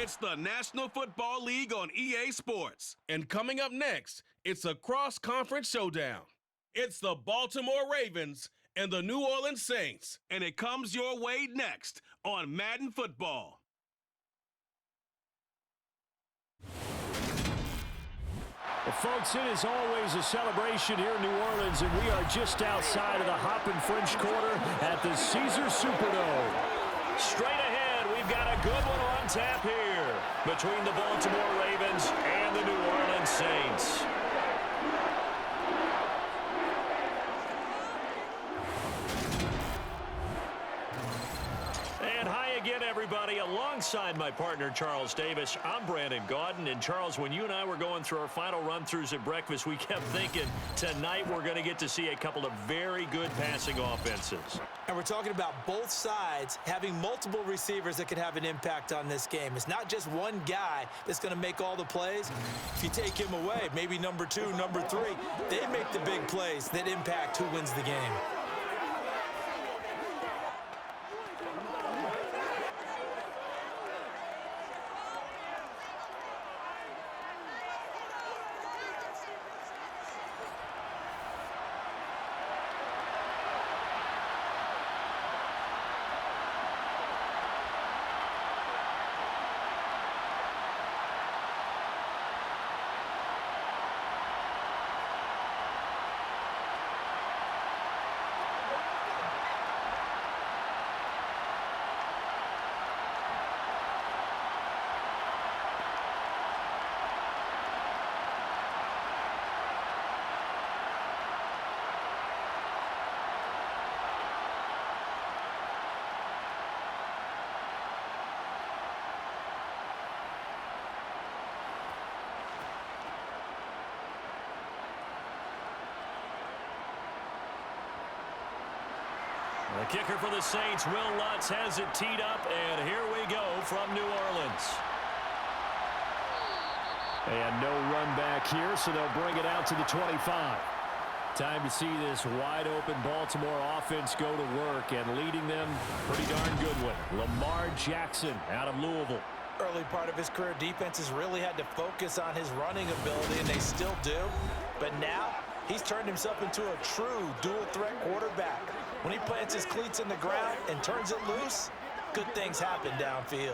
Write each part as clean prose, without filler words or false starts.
It's the National Football League on EA Sports. And coming up next, it's a cross-conference showdown. It's the Baltimore Ravens and the New Orleans Saints. And it comes your way next on Madden Football. Well, folks, it is always a celebration here in New Orleans, and we are just outside of the Hoppin' French Quarter at the Caesars Superdome. Straight ahead, we've got a good one on tap here between the Baltimore Ravens and the New Orleans Saints. And hi again, everybody. Alongside my partner, Charles Davis, I'm Brandon Gaudin. And, Charles, when you and I were going through our final run-throughs at breakfast, we kept thinking tonight we're going to get to see a couple of very good passing offenses. And we're talking about both sides having multiple receivers that could have an impact on this game. It's not just one guy that's going to make all the plays. If you take him away, maybe number 2, number 3, they make the big plays that impact who wins the game. The kicker for the Saints, Will Lutz, has it teed up, and here we go from New Orleans. And no run back here, so they'll bring it out to the 25. Time to see this wide-open Baltimore offense go to work, and leading them, pretty darn good one, Lamar Jackson out of Louisville. Early part of his career, defenses really had to focus on his running ability, and they still do. But now, he's turned himself into a true dual-threat quarterback. When he plants his cleats in the ground and turns it loose, good things happen downfield.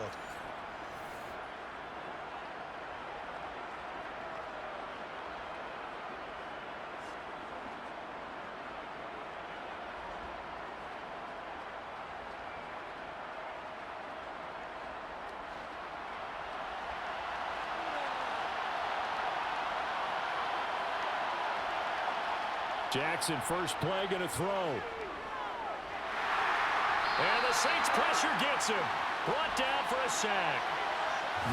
Jackson, first play, going to throw. And the Saints pressure gets him. Brought down for a sack.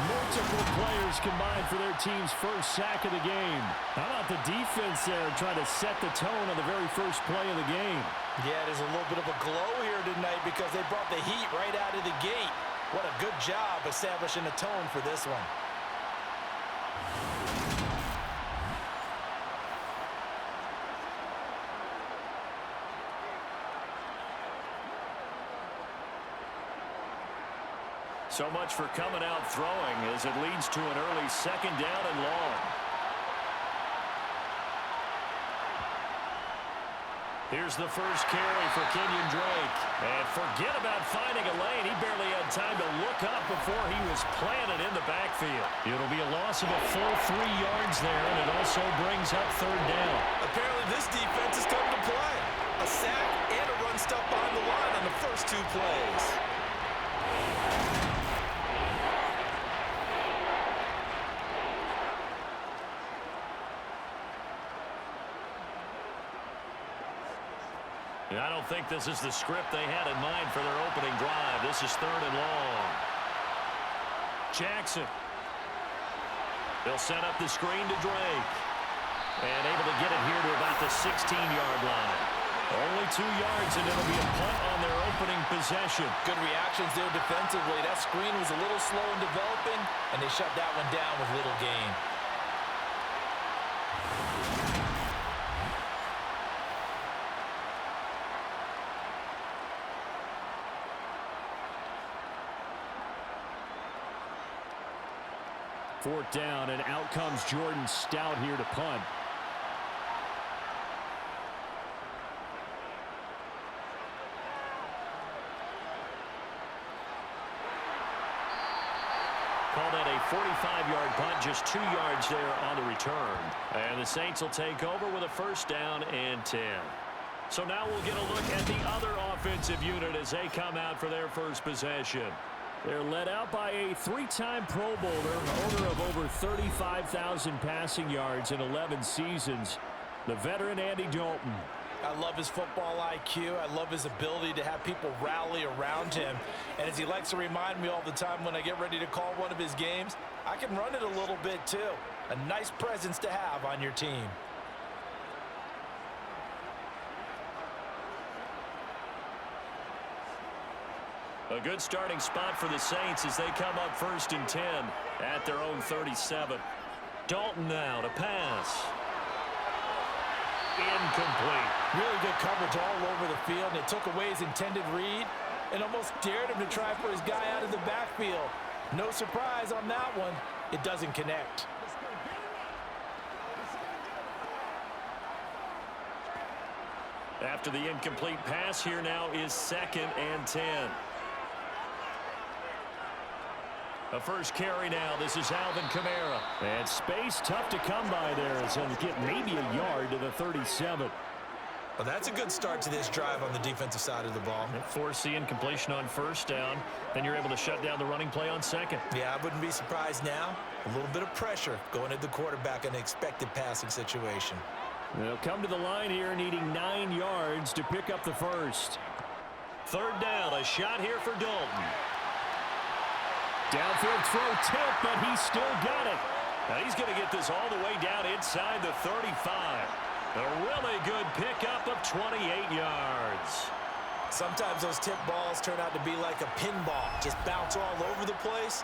Multiple players combined for their team's first sack of the game. How about the defense there trying to set the tone on the very first play of the game? Yeah, there's a little bit of a glow here tonight because they brought the heat right out of the gate. What a good job establishing a tone for this one. So much for coming out throwing as it leads to an early second down and long. Here's the first carry for Kenyon Drake. And forget about finding a lane. He barely had time to look up before he was planted in the backfield. It'll be a loss of a full 3 yards there, and it also brings up third down. Apparently this defense is coming to play. A sack and a run stop behind the line on the first 2 plays. I don't think this is the script they had in mind for their opening drive. This is third and long. Jackson. They'll set up the screen to Drake. And able to get it here to about the 16-yard line. Only 2 yards, and it'll be a punt on their opening possession. Good reactions there defensively. That screen was a little slow in developing, and they shut that one down with little gain. 4th down, and out comes Jordan Stout here to punt. Call that a 45-yard punt, just 2 yards there on the return. And the Saints will take over with a 1st down and 10. So now we'll get a look at the other offensive unit as they come out for their first possession. They're led out by a 3-time Pro Bowler, owner of over 35,000 passing yards in 11 seasons, the veteran Andy Dalton. I love his football IQ. I love his ability to have people rally around him. And as he likes to remind me all the time when I get ready to call one of his games, I can run it a little bit too. A nice presence to have on your team. A good starting spot for the Saints as they come up 1st and 10 at their own 37. Dalton now to pass. Incomplete. Really good coverage all over the field, and it took away his intended read and almost dared him to try for his guy out of the backfield. No surprise on that one. It doesn't connect. After the incomplete pass, here now is 2nd and 10. A first carry now. This is Alvin Kamara. And space tough to come by there as he'll get maybe a yard to the 37. Well, that's a good start to this drive on the defensive side of the ball. Force the incompletion on 1st down. Then you're able to shut down the running play on 2nd. Yeah, I wouldn't be surprised now. A little bit of pressure going at the quarterback in an expected passing situation. They'll come to the line here needing 9 yards to pick up the first. 3rd down. A shot here for Dalton. Downfield throw tip, but he still got it. Now he's going to get this all the way down inside the 35. A really good pickup of 28 yards. Sometimes those tip balls turn out to be like a pinball. Just bounce all over the place.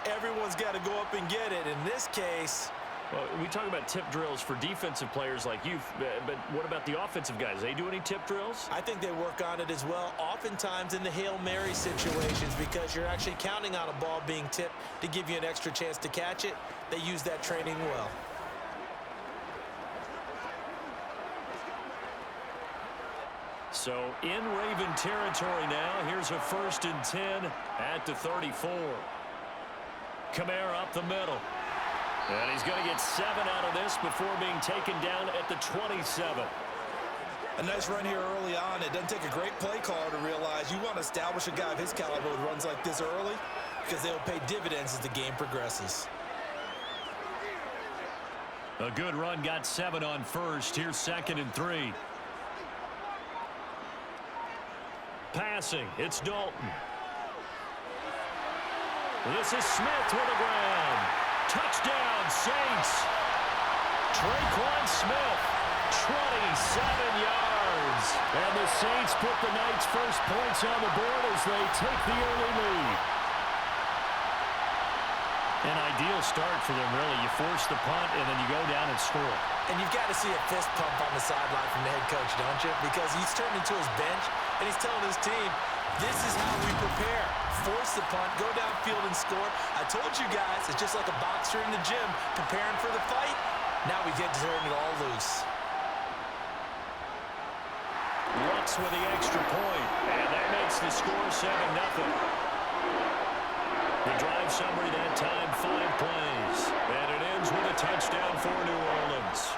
Everyone's got to go up and get it. In this case... Well, we talk about tip drills for defensive players like you, but what about the offensive guys? They do any tip drills? I think they work on it as well, oftentimes in the Hail Mary situations, because you're actually counting on a ball being tipped to give you an extra chance to catch it. They use that training well. So in Raven territory now, here's a 1st and 10 at the 34. Kamara up the middle. And he's going to get 7 out of this before being taken down at the 27. A nice run here early on. It doesn't take a great play caller to realize you want to establish a guy of his caliber with runs like this early because they'll pay dividends as the game progresses. A good run, got 7 on 1st. Here's 2nd and 3. Passing, it's Dalton. This is Smith with the ground. Touchdown, Saints. Traquan Smith, 27 yards. And the Saints put the night's first points on the board as they take the early lead. An ideal start for them, really. You force the punt, and then you go down and score. And you've got to see a fist pump on the sideline from the head coach, don't you? Because he's turned into his bench, and he's telling his team, this is how we prepare. Force the punt, go downfield and score. I told you guys, it's just like a boxer in the gym preparing for the fight. Now we get to turn it all loose. Lutz with the extra point, and that makes the score 7-0. The drive summary that time, 5 plays, and it ends with a touchdown for New Orleans.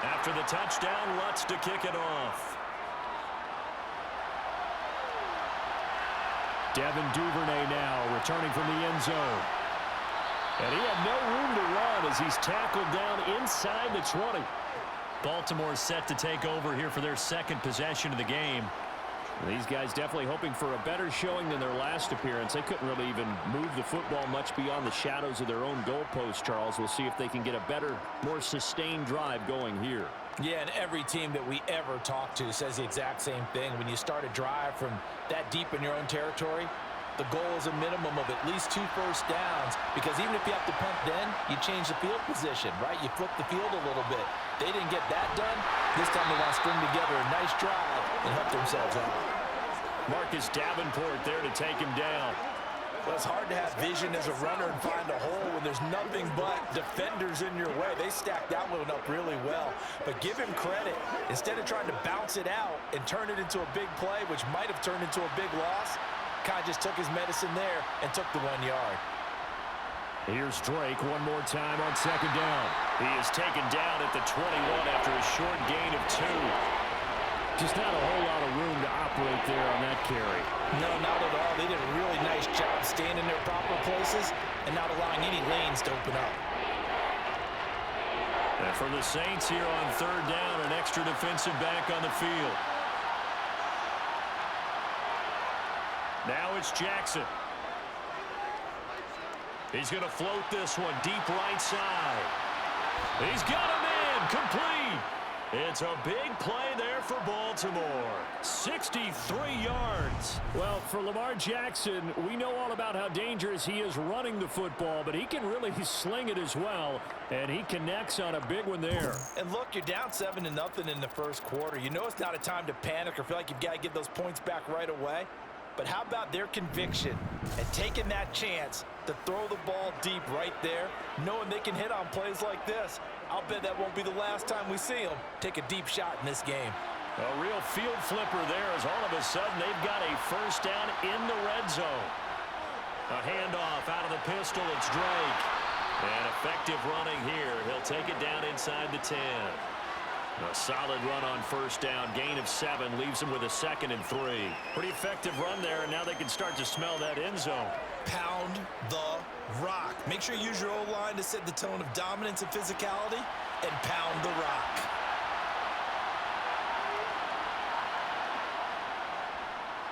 After the touchdown, Lutz to kick it off. Devin Duvernay now returning from the end zone. And he had no room to run as he's tackled down inside the 20. Baltimore set to take over here for their 2nd possession of the game. These guys definitely hoping for a better showing than their last appearance. They couldn't really even move the football much beyond the shadows of their own goalpost, Charles. We'll see if they can get a better, more sustained drive going here. Yeah, and every team that we ever talk to says the exact same thing. When you start a drive from that deep in your own territory, the goal is a minimum of at least 2 first downs, because even if you have to punt then, you change the field position, right? You flip the field a little bit. They didn't get that done. This time they want to string together a nice drive and help themselves out. Marcus Davenport there to take him down. Well, it's hard to have vision as a runner and find a hole when there's nothing but defenders in your way. They stacked that one up really well. But give him credit. Instead of trying to bounce it out and turn it into a big play, which might have turned into a big loss, Kai just took his medicine there and took the 1 yard. Here's Drake one more time on second down. He is taken down at the 21 after a short gain of 2. Just not a whole lot of room to operate there on that carry. No, not at all. They did a really nice job staying in their proper places and not allowing any lanes to open up. And for the Saints here on third down, an extra defensive back on the field. Now it's Jackson. He's going to float this one deep right side. He's got him in, complete. It's a big play there for Baltimore. 63 yards. Well, for Lamar Jackson, we know all about how dangerous he is running the football, but he can really sling it as well, and he connects on a big one there. And look, you're down 7-0 in the first quarter. You know it's not a time to panic or feel like you've got to get those points back right away. But how about their conviction and taking that chance to throw the ball deep right there, knowing they can hit on plays like this? I'll bet that won't be the last time we see them take a deep shot in this game. A real field flipper there as all of a sudden they've got a first down in the red zone. A handoff out of the pistol. It's Drake. And effective running here. He'll take it down inside the 10. A solid run on first down. Gain of 7 leaves him with a 2nd and 3. Pretty effective run there, and now they can start to smell that end zone. Pound the rock. Make sure you use your O-line to set the tone of dominance and physicality, and pound the rock.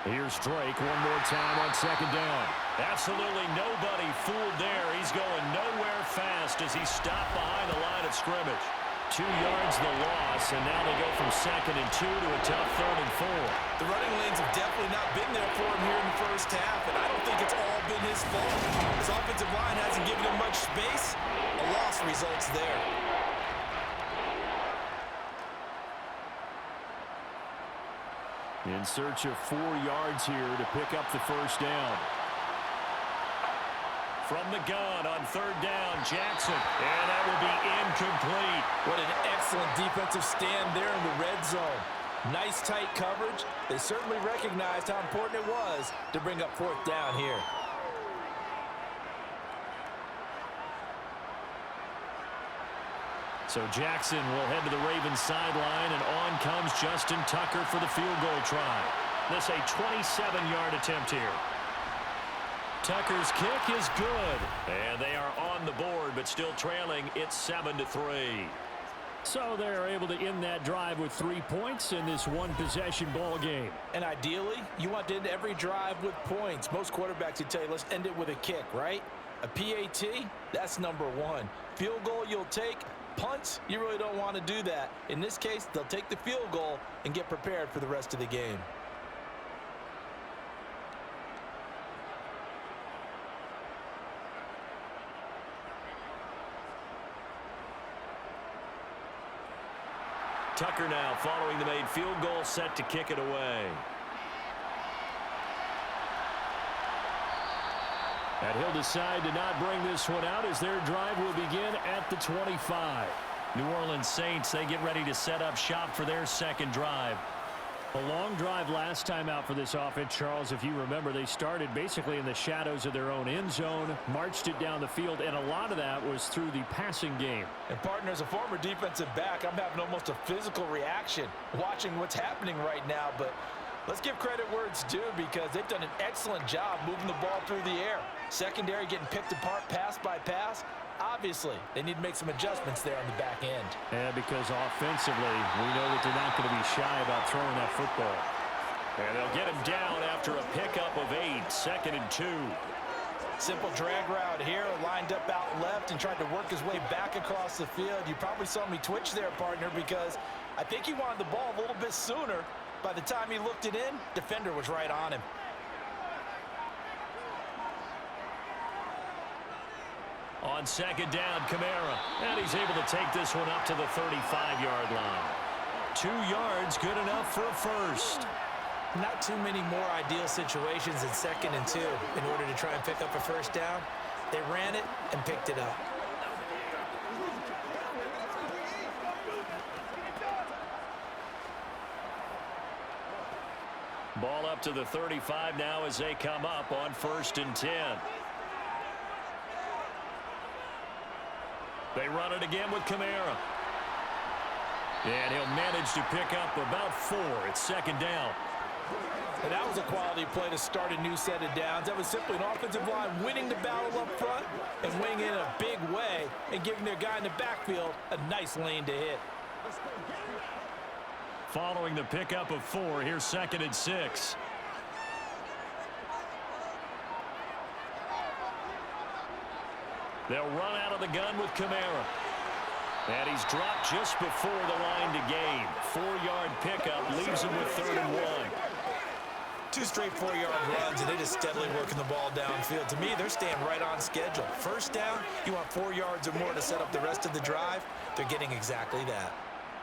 Here's Drake one more time on second down. Absolutely nobody fooled there. He's going nowhere fast as he stopped behind the line of scrimmage. 2 yards the loss, and now they go from 2nd and 2 to a tough 3rd and 4. The running lanes have definitely not been there for him here in the first half, and I don't think it's all been his fault. His offensive line hasn't given him much space. A loss results there. In search of 4 yards here to pick up the first down. From the gun on third down, Jackson. And that will be incomplete. What an excellent defensive stand there in the red zone. Nice tight coverage. They certainly recognized how important it was to bring up 4th down here. So Jackson will head to the Ravens sideline, and on comes Justin Tucker for the field goal try. This a 27-yard attempt here. Tucker's kick is good, and they are on the board, but still trailing. It's 7-3. So they're able to end that drive with 3 points in this one-possession ball game. And ideally, you want to end every drive with points. Most quarterbacks would tell you, let's end it with a kick, right? A PAT, that's number 1. Field goal you'll take. Punts, you really don't want to do that. In this case, they'll take the field goal and get prepared for the rest of the game. Tucker now following the made field goal, set to kick it away. And he'll decide to not bring this one out as their drive will begin at the 25. New Orleans Saints, they get ready to set up shop for their second drive. A long drive last time out for this offense, Charles. If you remember, they started basically in the shadows of their own end zone, marched it down the field, and a lot of that was through the passing game. And partner, as a former defensive back, I'm having almost a physical reaction watching what's happening right now. But let's give credit where it's due, because they've done an excellent job moving the ball through the air. Secondary getting picked apart pass by pass. Obviously, they need to make some adjustments there on the back end. Yeah, because offensively, we know that they're not going to be shy about throwing that football. And they'll get him down after a pickup of 8, 2nd and 2. Simple drag route here, lined up out left and tried to work his way back across the field. You probably saw me twitch there, partner, because I think he wanted the ball a little bit sooner. By the time he looked it in, defender was right on him. On 2nd down, Kamara. And he's able to take this one up to the 35-yard line. 2 yards, good enough for a first. Not too many more ideal situations in 2nd and 2 in order to try and pick up a first down. They ran it and picked it up. Ball up to the 35 now as they come up on 1st and 10. They run it again with Kamara. And he'll manage to pick up about 4. It's 2nd down. And that was a quality play to start a new set of downs. That was simply an offensive line winning the battle up front and winning in a big way and giving their guy in the backfield a nice lane to hit. Following the pickup of 4, here's 2nd and 6. They'll run out of the gun with Kamara. And he's dropped just before the line to gain. 4-yard pickup leaves him with 3rd and 1. 2 straight 4-yard runs, and they just steadily working the ball downfield. To me, they're staying right on schedule. First down, you want 4 yards or more to set up the rest of the drive. They're getting exactly that.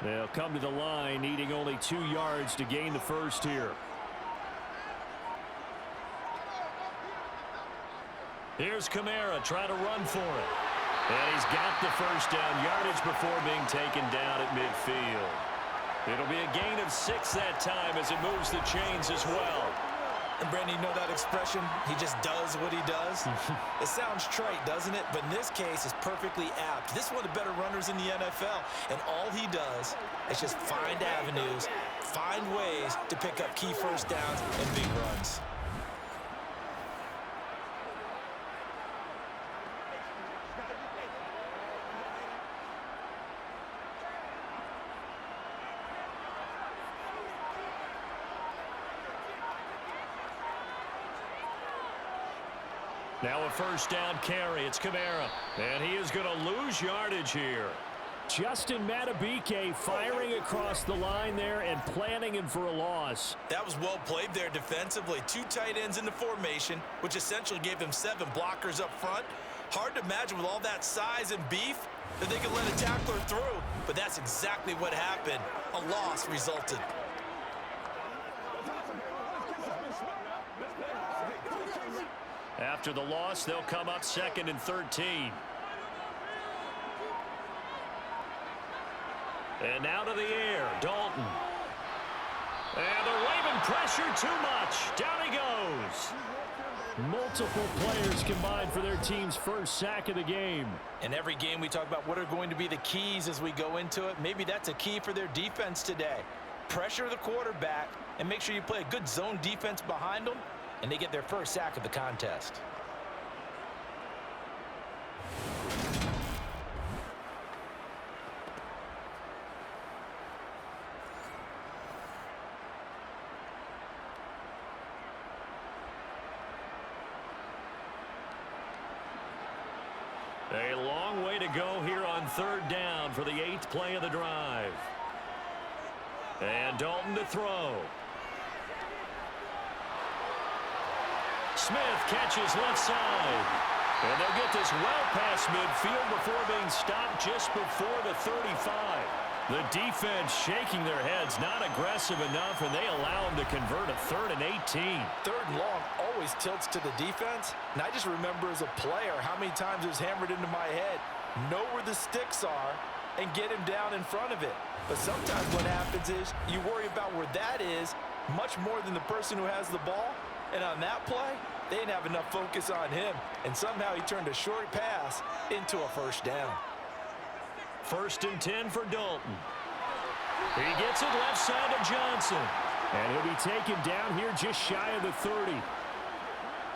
They'll come to the line, needing only 2 yards to gain the first here. Here's Kamara trying to run for it. And he's got the first down yardage before being taken down at midfield. It'll be a gain of 6 that time as it moves the chains as well. And Brandon, you know that expression? He just does what he does. It sounds trite, doesn't it? But in this case, it's perfectly apt. This is one of the better runners in the NFL. And all he does is just find avenues, find ways to pick up key first downs and big runs. Now a first down carry. It's Kamara. And he is going to lose yardage here. Justin Madubuike firing across the line there and planning him for a loss. That was well played there defensively. 2 tight ends in the formation, which essentially gave them 7 blockers up front. Hard to imagine with all that size and beef that they could let a tackler through. But that's exactly what happened. A loss resulted. After the loss, they'll come up 2nd and 13. And now to the air, Dalton. And they're waving pressure too much. Down he goes. Multiple players combined for their team's first sack of the game. In every game we talk about what are going to be the keys as we go into it. Maybe that's a key for their defense today. Pressure the quarterback and make sure you play a good zone defense behind them, and they get their first sack of the contest. A long way to go here on 3rd down for the 8th play of the drive. And Dalton to throw. Smith catches left side. And they'll get this well past midfield before being stopped just before the 35. The defense shaking their heads, not aggressive enough, and they allow them to convert a 3rd and 18. 3rd and long always tilts to the defense. And I just remember as a player how many times it was hammered into my head. Know where the sticks are and get him down in front of it. But sometimes what happens is you worry about where that is much more than the person who has the ball. And on that play, they didn't have enough focus on him. And somehow he turned a short pass into a first down. 1st and 10 for Dalton. He gets it left side to Johnson. And he'll be taken down here just shy of the 30.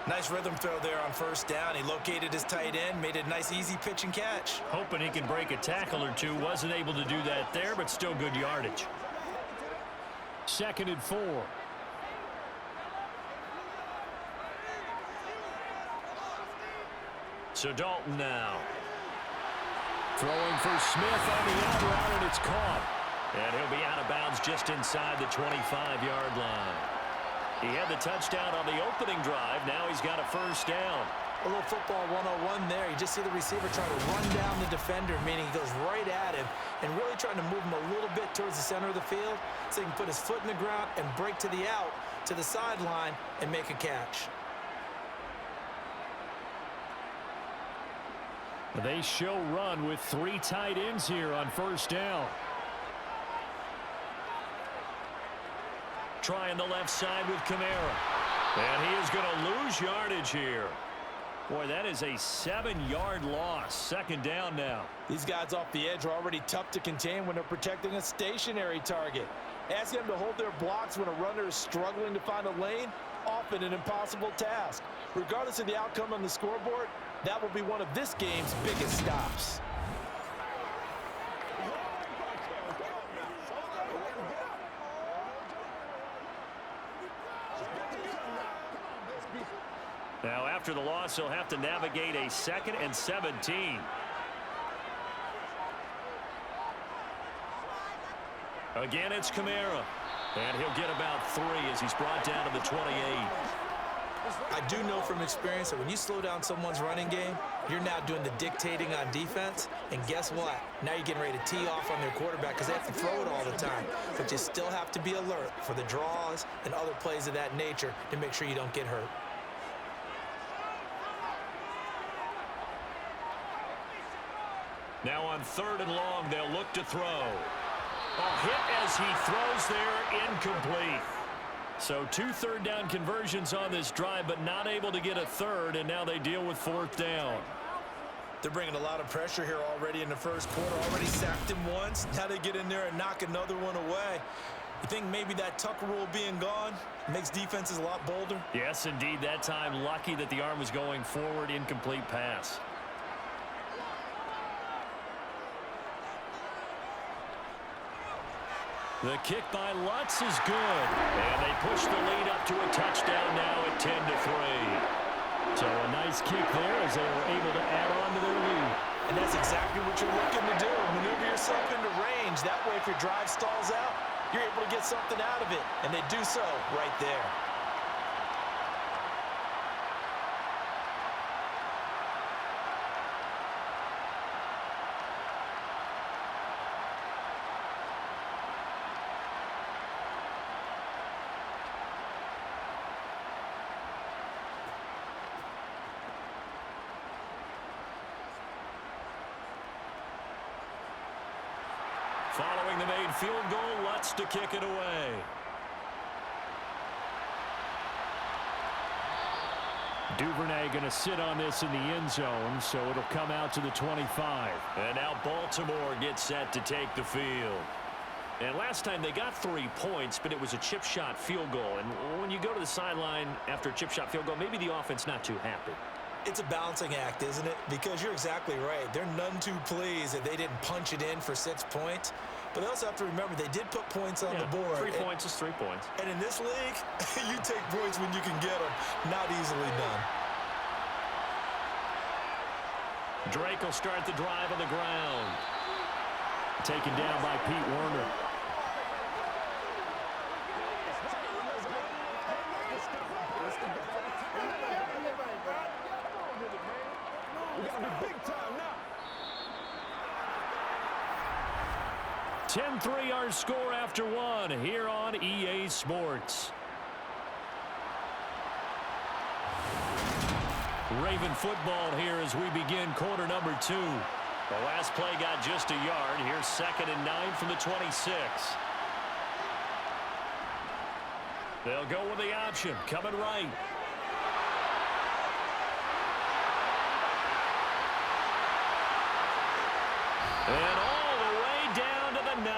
Nice rhythm throw there on 1st down. He located his tight end, made a nice easy pitch and catch. Hoping he can break a tackle or two. Wasn't able to do that there, but still good yardage. 2nd and 4. So Dalton now. Throwing for Smith on the out route, and it's caught. And he'll be out of bounds just inside the 25-yard line. He had the touchdown on the opening drive. Now he's got a first down. A little football 101 there. You just see the receiver try to run down the defender, meaning he goes right at him and really trying to move him a little bit towards the center of the field so he can put his foot in the ground and break to the out, to the sideline, and make a catch. They show run with 3 tight ends here on first down. Trying the left side with Kamara. And he is going to lose yardage here. Boy, that is a 7-yard loss. Second down now. These guys off the edge are already tough to contain when they're protecting a stationary target. Ask them to hold their blocks when a runner is struggling to find a lane, often an impossible task. Regardless of the outcome on the scoreboard, that will be one of this game's biggest stops. Now, after the loss, he'll have to navigate a 2nd and 17. Again, it's Kamara. And he'll get about 3 as he's brought down to the 28. I do know from experience that when you slow down someone's running game, you're now doing the dictating on defense. And guess what? Now you're getting ready to tee off on their quarterback because they have to throw it all the time. But you still have to be alert for the draws and other plays of that nature to make sure you don't get hurt. Now on 3rd and long, they'll look to throw. A hit as he throws there, incomplete. So 2 third-down conversions on this drive, but not able to get a third, and now they deal with 4th down. They're bringing a lot of pressure here already in the first quarter. Already sacked him once. Now they get in there and knock another one away. You think maybe that Tucker rule being gone makes defenses a lot bolder? Yes, indeed. That time, lucky that the arm was going forward, incomplete pass. The kick by Lutz is good. And they push the lead up to a touchdown now at 10-3. So a nice kick there as they were able to add on to their lead. And that's exactly what you're looking to do. Maneuver yourself into range. That way, if your drive stalls out, you're able to get something out of it. And they do so right there. Following the made field goal, Lutz to kick it away. Duvernay going to sit on this in the end zone, so it'll come out to the 25. And now Baltimore gets set to take the field. And last time they got 3 points, but it was a chip shot field goal. And when you go to the sideline after a chip shot field goal, maybe the offense not too happy. It's a balancing act, isn't it? Because you're exactly right. They're none too pleased that they didn't punch it in for 6 points. But they also have to remember they did put points on the board. 3 points is 3 points. And in this league, you take points when you can get them. Not easily done. Drake will start the drive on the ground. Taken down by Pete Werner. We gotta be big time now. 10-3 our score after 1 here on EA Sports. Raven football here as we begin quarter number 2. The last play got just a yard. Here's 2nd and 9 from the 26. They'll go with the option. Coming right. And all the way down to the 9.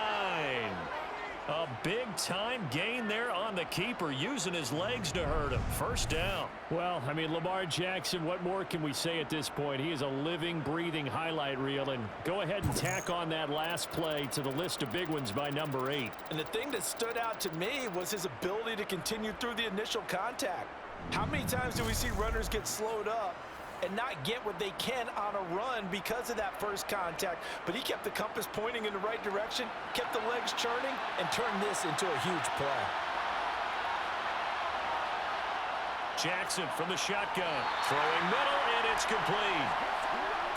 A big-time gain there on the keeper, using his legs to hurt him. First down. Well, I mean, Lamar Jackson, what more can we say at this point? He is a living, breathing highlight reel. And go ahead and tack on that last play to the list of big ones by number 8. And the thing that stood out to me was his ability to continue through the initial contact. How many times do we see runners get slowed up and not get what they can on a run because of that first contact. But he kept the compass pointing in the right direction, kept the legs churning, and turned this into a huge play. Jackson from the shotgun. Throwing middle, and it's complete.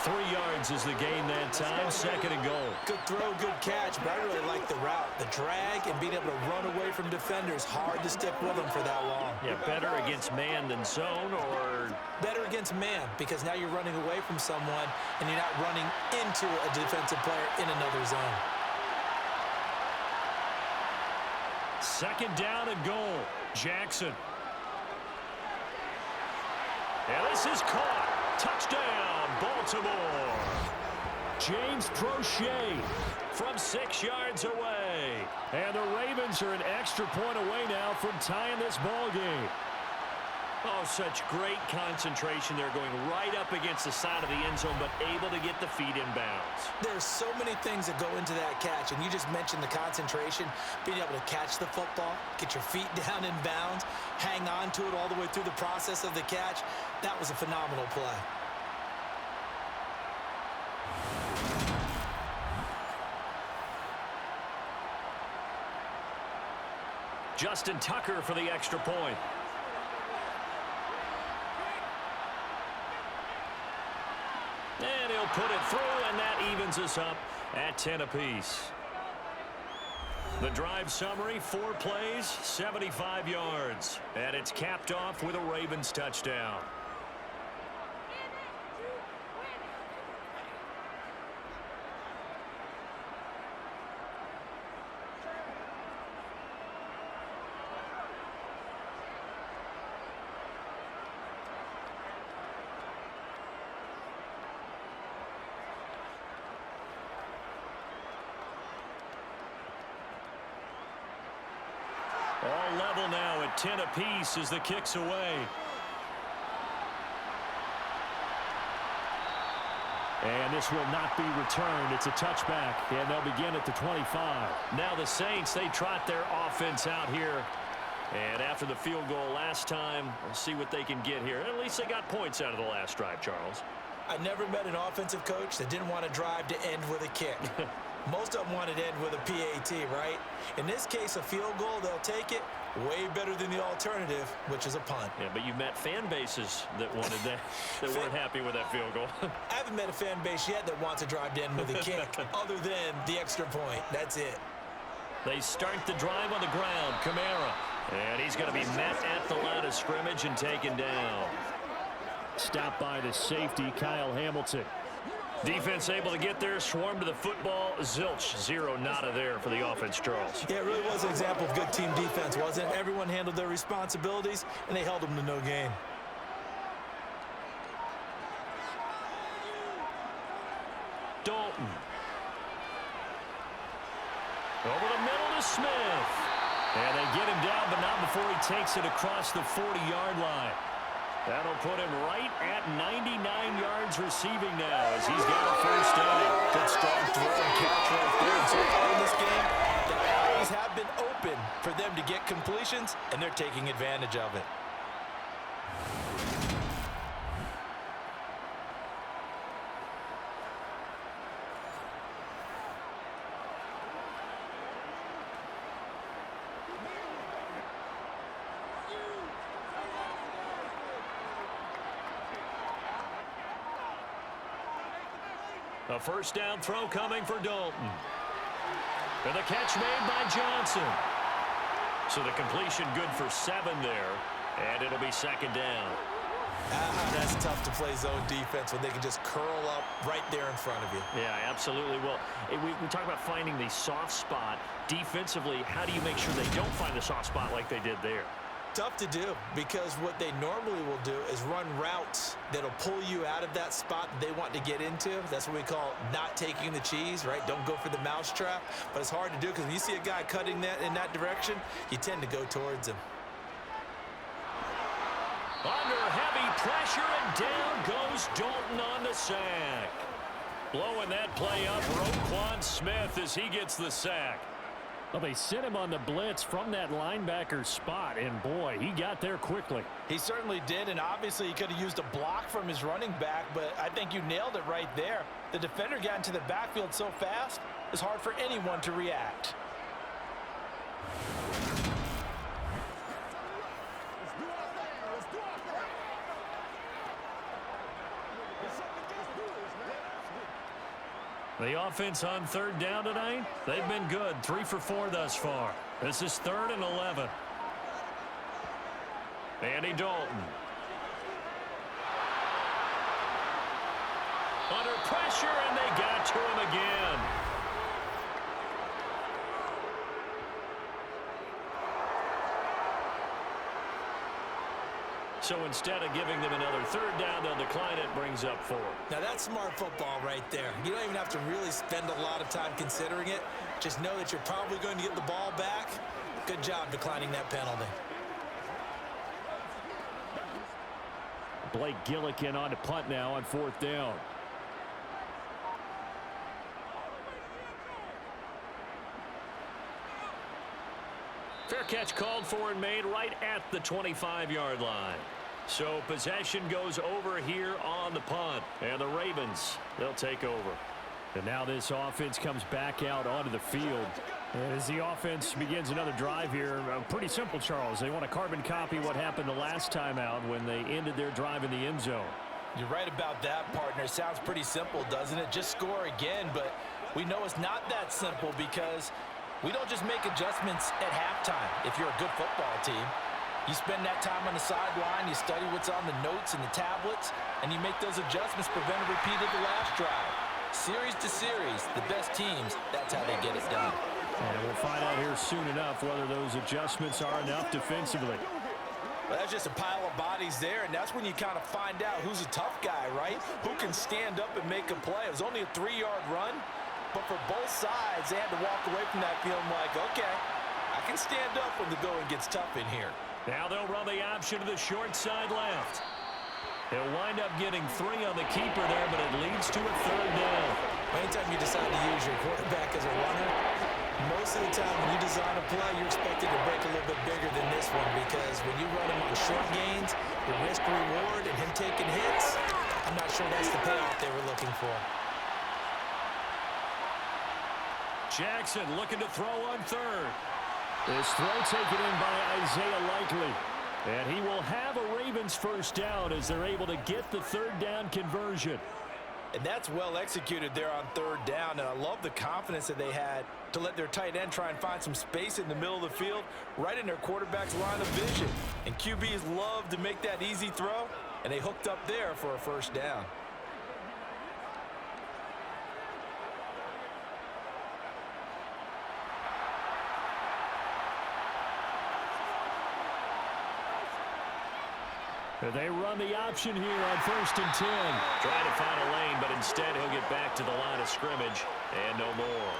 3 yards is the gain that time. 2nd and goal. Good throw, good catch, but I really like the route. The drag and being able to run away from defenders. Hard to stick with them for that long. Yeah, better against man than zone, or? Better against man, because now you're running away from someone and you're not running into a defensive player in another zone. 2nd down and goal. Jackson. And this is caught. Touchdown, Baltimore. James Prochet from 6 yards away. And the Ravens are an extra point away now from tying this ball game. Oh, such great concentration. They're going right up against the side of the end zone, but able to get the feet in bounds. There's so many things that go into that catch, and you just mentioned the concentration, being able to catch the football, get your feet down in bounds, hang on to it all the way through the process of the catch. That was a phenomenal play. Justin Tucker for the extra point. And he'll put it through, and that evens us up at 10 apiece. The drive summary, 4 plays, 75 yards. And it's capped off with a Ravens touchdown. All level now at 10 apiece as the kick's away. And this will not be returned. It's a touchback, and they'll begin at the 25. Now the Saints, they trot their offense out here. And after the field goal last time, we'll see what they can get here. At least they got points out of the last drive, Charles. I never met an offensive coach that didn't want to drive to end with a kick. Most of them wanted to end with a PAT, right? In this case, a field goal, they'll take it. Way better than the alternative, which is a punt. Yeah, but you've met fan bases that wanted that, that weren't happy with that field goal. I haven't met a fan base yet that wants to drive to end with a kick, other than the extra point. That's it. They start the drive on the ground. Kamara. And he's going to be met at the line of scrimmage and taken down. Stopped by the safety, Kyle Hamilton. Defense able to get there, swarm to the football. Zilch, 0 nada there for the offense, Charles. Yeah, it really was an example of good team defense, wasn't it? Everyone handled their responsibilities, and they held them to no gain. Dalton. Over the middle to Smith. And they get him down, but not before he takes it across the 40-yard line. That'll put him right at 99 yards receiving now as he's got a first down. Good strong throw and catch right there. And so far in this game, the alleys have been open for them to get completions, and they're taking advantage of it. A first down throw coming for Dalton. And the catch made by Johnson. So the completion good for 7 there. And it'll be 2nd down. That's tough to play zone defense when they can just curl up right there in front of you. Yeah, absolutely. Well, we talk about finding the soft spot. Defensively, how do you make sure they don't find the soft spot like they did there? Tough to do, because what they normally will do is run routes that'll pull you out of that spot that they want to get into. That's what we call not taking the cheese, right? Don't go for the mousetrap. But it's hard to do because when you see a guy cutting that in that direction, you tend to go towards him. Under heavy pressure, and down goes Dalton on the sack. Blowing that play up, Roquan Smith as he gets the sack. Well, they sent him on the blitz from that linebacker spot, and boy, he got there quickly. He certainly did, and obviously he could have used a block from his running back, but I think you nailed it right there. The defender got into the backfield so fast, it's hard for anyone to react. The offense on third down tonight, they've been good. 3 for 4 thus far. This is 3rd and 11. Andy Dalton. Under pressure, and they got to him again. So instead of giving them another 3rd down, they'll decline it, brings up 4. Now that's smart football right there. You don't even have to really spend a lot of time considering it. Just know that you're probably going to get the ball back. Good job declining that penalty. Blake Gillikin on to punt now on 4th down. Fair catch called for and made right at the 25-yard line. So possession goes over here on the punt. And the Ravens, they'll take over. And now this offense comes back out onto the field. And as the offense begins another drive here, pretty simple, Charles. They want to carbon copy what happened the last time out when they ended their drive in the end zone. You're right about that, partner. Sounds pretty simple, doesn't it? Just score again, but we know it's not that simple because we don't just make adjustments at halftime if you're a good football team. You spend that time on the sideline, you study what's on the notes and the tablets, and you make those adjustments, prevent a repeat of the last drive. Series to series, the best teams, that's how they get it done. And we'll find out here soon enough whether those adjustments are enough defensively. Well, that's just a pile of bodies there, and that's when you kind of find out who's a tough guy, right? Who can stand up and make a play. It was only a 3-yard run, but for both sides, they had to walk away from that feeling like, okay, I can stand up when the going gets tough in here. Now they'll run the option to the short side left. He'll wind up getting 3 on the keeper there, but it leads to a 3rd down. Anytime you decide to use your quarterback as a runner, most of the time when you design a play, you're expected to break a little bit bigger than this one because when you run him on short gains, the risk-reward and him taking hits, I'm not sure that's the payoff they were looking for. Jackson looking to throw on 3rd. This throw taken in by Isaiah Likely. And he will have a Ravens 1st down as they're able to get the 3rd down conversion. And that's well executed there on 3rd down. And I love the confidence that they had to let their tight end try and find some space in the middle of the field, right in their quarterback's line of vision. And QBs love to make that easy throw, and they hooked up there for a 1st down. They run the option here on 1st and 10. Trying to find a lane, but instead he'll get back to the line of scrimmage, and no more.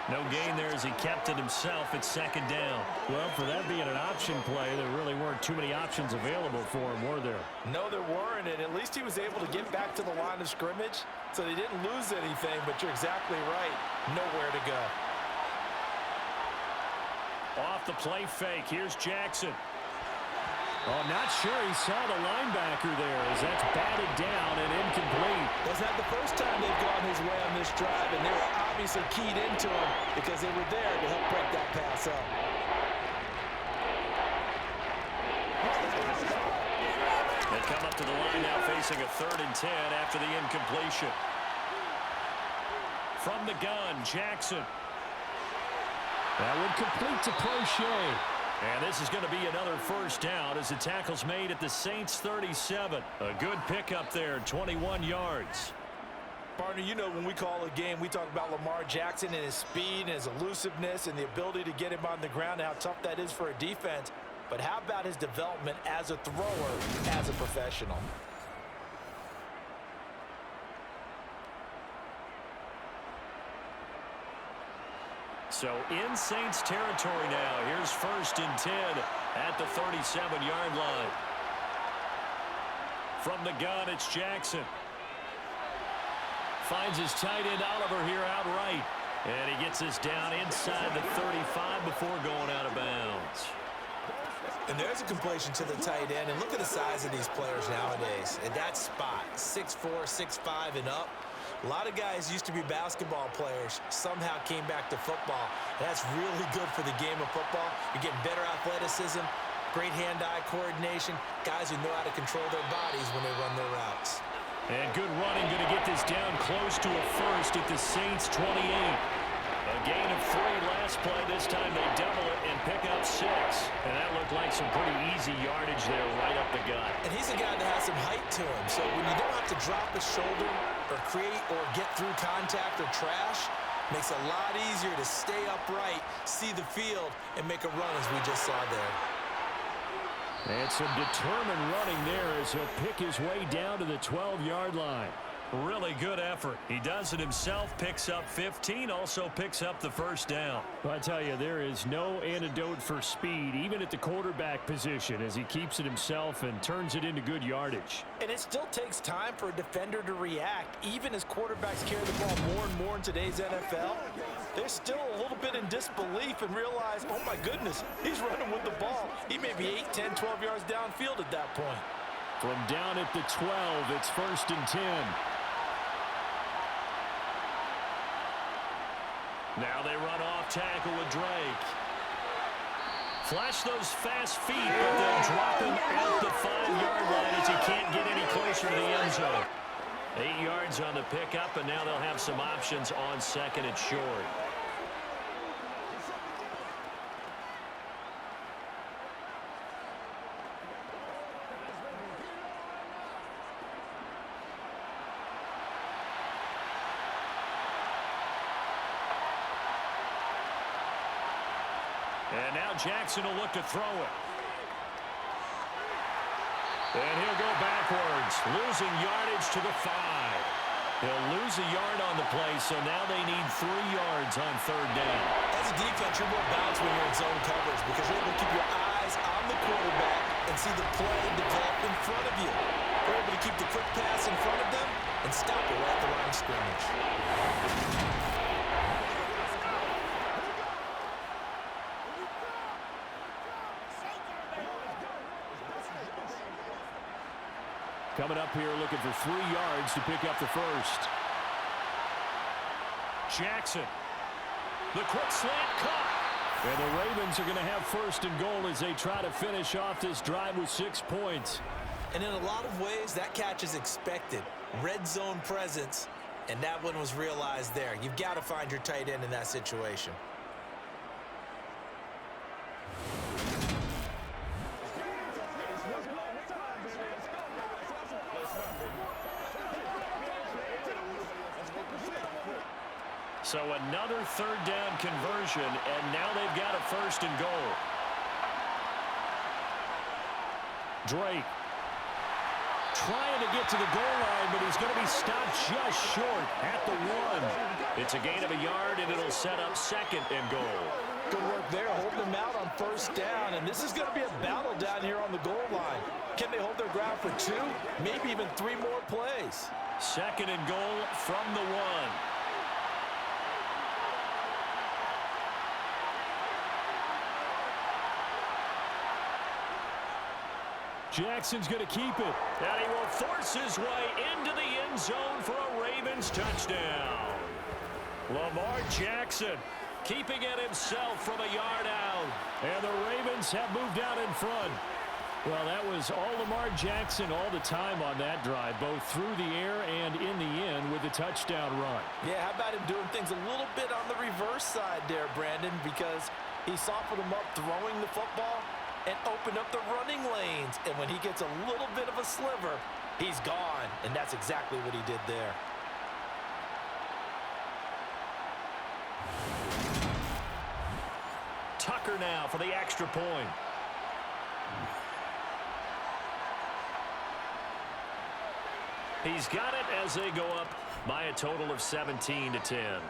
No gain there as he kept it himself at 2nd down. Well, for that being an option play, there really weren't too many options available for him, were there? No, there weren't, and at least he was able to get back to the line of scrimmage, so they didn't lose anything, but you're exactly right. Nowhere to go. Off the play fake, here's Jackson. Oh, not sure he saw the linebacker there as that's batted down and incomplete. Was that the first time they've gone his way on this drive, and they were obviously keyed into him because they were there to help break that pass up. They come up to the line now facing a 3rd and 10 after the incompletion. From the gun, Jackson. That would complete to Prochet. And this is going to be another 1st down as the tackle's made at the Saints 37. A good pickup there, 21 yards. Partner, you know when we call a game, we talk about Lamar Jackson and his speed and his elusiveness and the ability to get him on the ground and how tough that is for a defense. But how about his development as a thrower, as a professional? So in Saints territory now. Here's 1st and 10 at the 37-yard line. From the gun, it's Jackson. Finds his tight end Oliver here outright. And he gets us down inside the 35 before going out of bounds. And there's a completion to the tight end. And look at the size of these players nowadays. At that spot, 6'4", 6'5", and up. A lot of guys used to be basketball players, somehow came back to football. And that's really good for the game of football. You're getting better athleticism, great hand-eye coordination, guys who know how to control their bodies when they run their routes. And good running, going to get this down close to a first at the Saints' 28. A gain of 3 last play. This time they double it and pick up 6. And that looked like some pretty easy yardage there right up the gut. And he's a guy that has some height to him. So when you don't have to drop his shoulder or create or get through contact or trash, makes it a lot easier to stay upright, see the field, and make a run as we just saw there. And some determined running there as he'll pick his way down to the 12-yard line. Really good effort. He does it himself, picks up 15, also picks up the first down. Well, I tell you, there is no antidote for speed, even at the quarterback position, as he keeps it himself and turns it into good yardage. And it still takes time for a defender to react. Even as quarterbacks carry the ball more and more in today's NFL, they're still a little bit in disbelief and realize, oh my goodness, he's running with the ball. He may be 8, 10, 12 yards downfield at that point. From down at the 12, it's 1st and 10. Now they run off tackle with Drake. Flash those fast feet, but they'll drop him at the 5-yard line as he can't get any closer to the end zone. 8 yards on the pickup, and now they'll have some options on 2nd and short. And now Jackson will look to throw it. And he'll go backwards, losing yardage to the 5. He'll lose a yard on the play, so now they need 3 yards on 3rd down. As a defense, you're more balanced when you're in zone coverage because you're able to keep your eyes on the quarterback and see the play develop in front of you. You're able to keep the quick pass in front of them and stop it right at the line of scrimmage. Coming up here looking for 3 yards to pick up the first. Jackson. The quick slant caught. And the Ravens are going to have 1st and goal as they try to finish off this drive with 6 points. And in a lot of ways, that catch is expected. Red zone presence, and that one was realized there. You've got to find your tight end in that situation. So another 3rd down conversion, and now they've got a 1st and goal. Drake trying to get to the goal line, but he's going to be stopped just short at the 1. It's a gain of a yard, and it'll set up 2nd and goal. Good work there, holding them out on 1st down, and this is going to be a battle down here on the goal line. Can they hold their ground for 2, maybe even 3 more plays? 2nd and goal from the 1. Jackson's going to keep it. And he will force his way into the end zone for a Ravens touchdown. Lamar Jackson keeping it himself from a yard out. And the Ravens have moved out in front. Well, that was all Lamar Jackson all the time on that drive, both through the air and in the end with the touchdown run. Yeah, how about him doing things a little bit on the reverse side there, Brandon, because he softened him up throwing the football and opened up the running lanes. And when he gets a little bit of a sliver, he's gone. And that's exactly what he did there. Tucker now for the extra point. He's got it as they go up by a total of 17-10.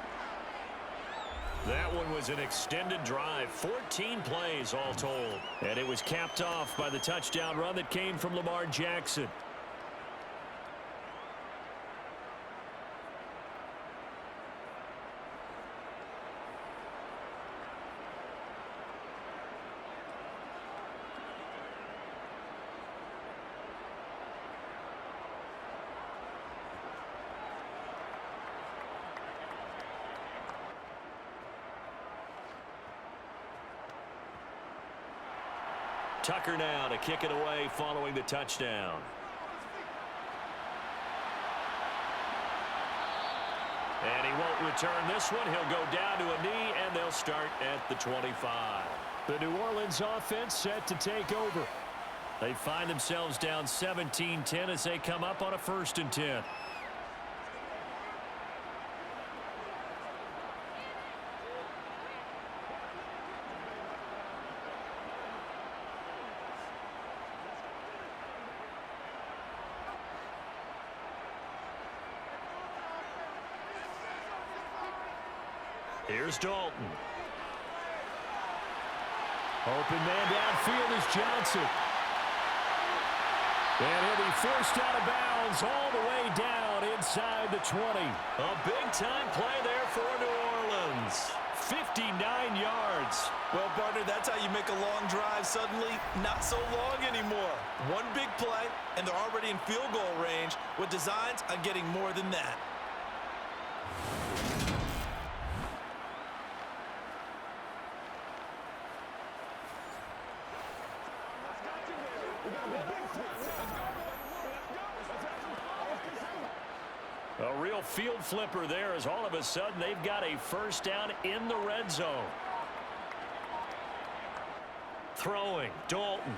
That one was an extended drive, 14 plays all told. And it was capped off by the touchdown run that came from Lamar Jackson. Tucker now to kick it away following the touchdown. And he won't return this one. He'll go down to a knee, and they'll start at the 25. The New Orleans offense set to take over. They find themselves down 17-10 as they come up on a 1st and 10. Here's Dalton. Open man downfield is Johnson. And he'll be forced out of bounds all the way down inside the 20. A big-time play there for New Orleans. 59 yards. Well, partner, that's how you make a long drive suddenly not so long anymore. One big play, and they're already in field goal range with designs on getting more than that. A real field flipper there as all of a sudden they've got a 1st down in the red zone. Throwing, Dalton.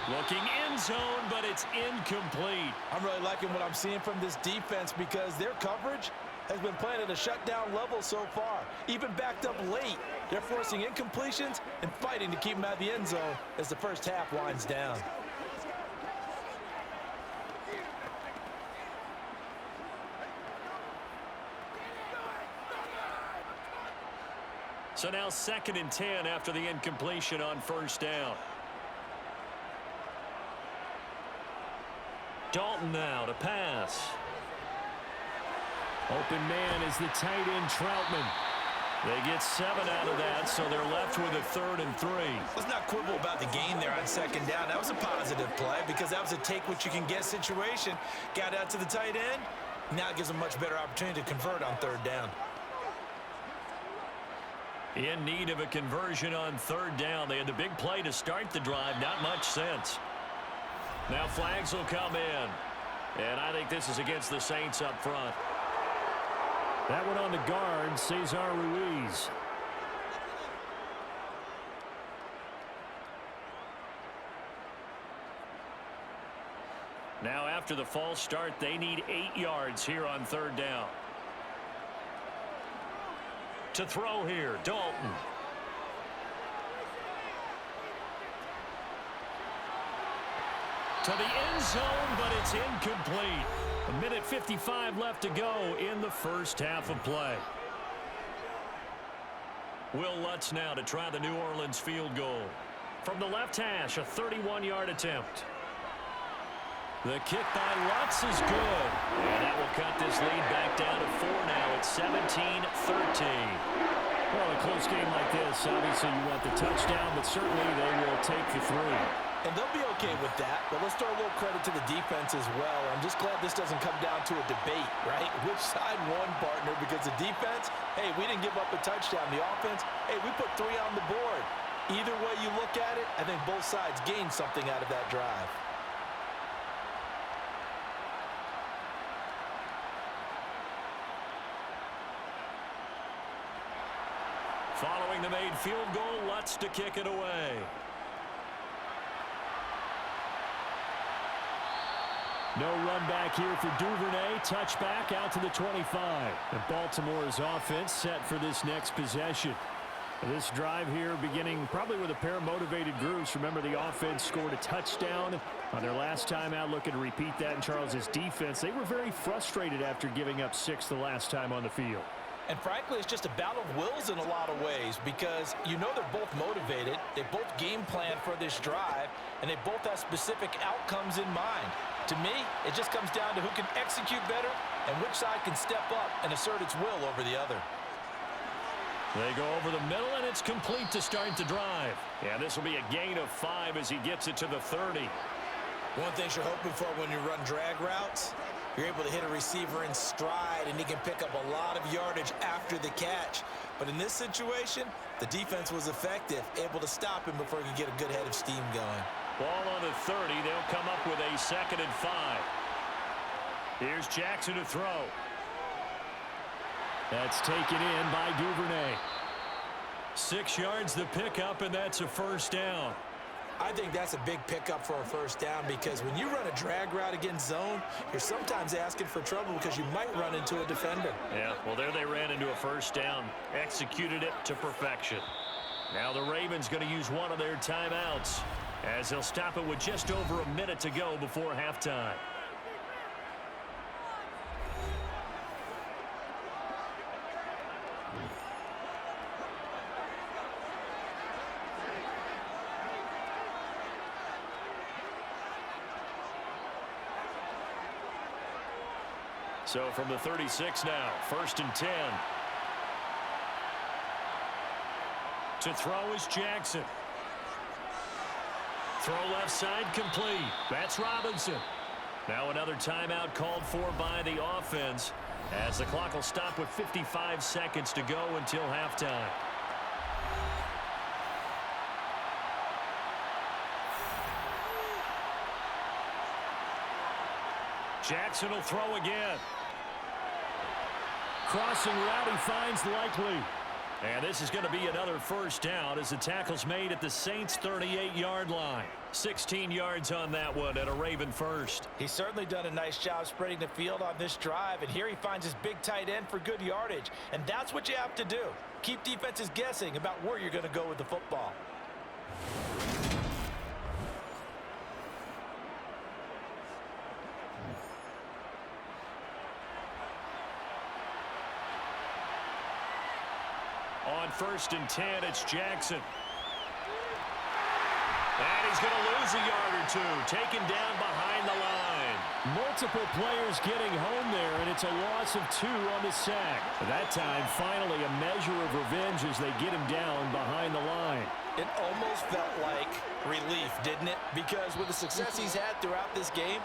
Looking end zone, but it's incomplete. I'm really liking what I'm seeing from this defense because their coverage has been playing at a shutdown level so far. Even backed up late, they're forcing incompletions and fighting to keep them out of the end zone as the first half winds down. So now 2nd and 10 after the incompletion on 1st down. Dalton now to pass. Open man is the tight end Troutman. They get 7 out of that, so they're left with a 3rd and 3. Let's not quibble about the gain there on 2nd down. That was a positive play because that was a take-what-you-can-get situation. Got out to the tight end. Now it gives them a much better opportunity to convert on 3rd down. In need of a conversion on 3rd down. They had the big play to start the drive. Not much sense. Now flags will come in. And I think this is against the Saints up front. That one on the guard, Cesar Ruiz. Now after the false start, they need 8 yards here on 3rd down. To throw here, Dalton. To the end zone, but it's incomplete. 1:55 left to go in the first half of play. Will Lutz now to try the New Orleans field goal. From the left hash, a 31-yard attempt. The kick by Lutz is good. And that will cut this lead back down to 4 now. It's 17-13. Well, a close game like this, obviously you want the touchdown, but certainly they will take the 3. And they'll be okay with that, but let's throw a little credit to the defense as well. I'm just glad this doesn't come down to a debate, right? Which side won, partner? Because the defense, hey, we didn't give up a touchdown. The offense, hey, we put 3 on the board. Either way you look at it, I think both sides gained something out of that drive. Following the made field goal, Lutz to kick it away. No run back here for Duvernay. Touchback out to the 25. And Baltimore's offense set for this next possession. This drive here beginning probably with a pair of motivated groups. Remember, the offense scored a touchdown on their last time out. Looking to repeat that in Charles's defense. They were very frustrated after giving up 6 the last time on the field. And frankly, it's just a battle of wills in a lot of ways because you know they're both motivated. They both game plan for this drive, and they both have specific outcomes in mind. To me, it just comes down to who can execute better and which side can step up and assert its will over the other. They go over the middle, and it's complete to start the drive. Yeah, this will be a gain of 5 as he gets it to the 30. One thing you're hoping for when you run drag routes, You're able to hit a receiver in stride, and he can pick up a lot of yardage after the catch. But in this situation, the defense was effective, able to stop him before he could get a good head of steam going. Ball on the 30. They'll come up with a 2nd and 5. Here's Jackson to throw. That's taken in by Duvernay. 6 yards the pickup, and that's a first down. I think that's a big pickup for a first down because when you run a drag route against zone, you're sometimes asking for trouble because you might run into a defender. Yeah, well, there they ran into a first down. Executed it to perfection. Now the Ravens going to use one of their timeouts as they'll stop it with just over a minute to go before halftime. So from the 36 now, 1st and 10. To throw is Jackson. Throw left side complete. That's Robinson. Now another timeout called for by the offense as the clock will stop with 55 seconds to go until halftime. Jackson will throw again. Crossing route he finds Likely. And this is going to be another first down as the tackle's made at the Saints' 38-yard line. 16 yards on that one and a Raven first. He's certainly done a nice job spreading the field on this drive, and here he finds his big tight end for good yardage. And that's what you have to do. Keep defenses guessing about where you're going to go with the football. On 1st and 10, it's Jackson. And he's going to lose a yard or two, taken down behind the line. Multiple players getting home there, and it's a loss of 2 on the sack. That time, finally, a measure of revenge as they get him down behind the line. It almost felt like relief, didn't it? Because with the success he's had throughout this game,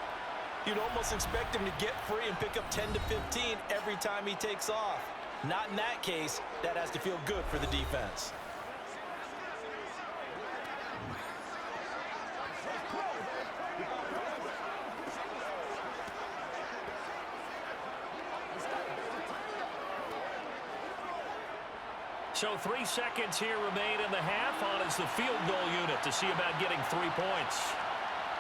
you'd almost expect him to get free and pick up 10 to 15 every time he takes off. Not in that case. That has to feel good for the defense. So 3 seconds here remain in the half on as the field goal unit to see about getting 3 points.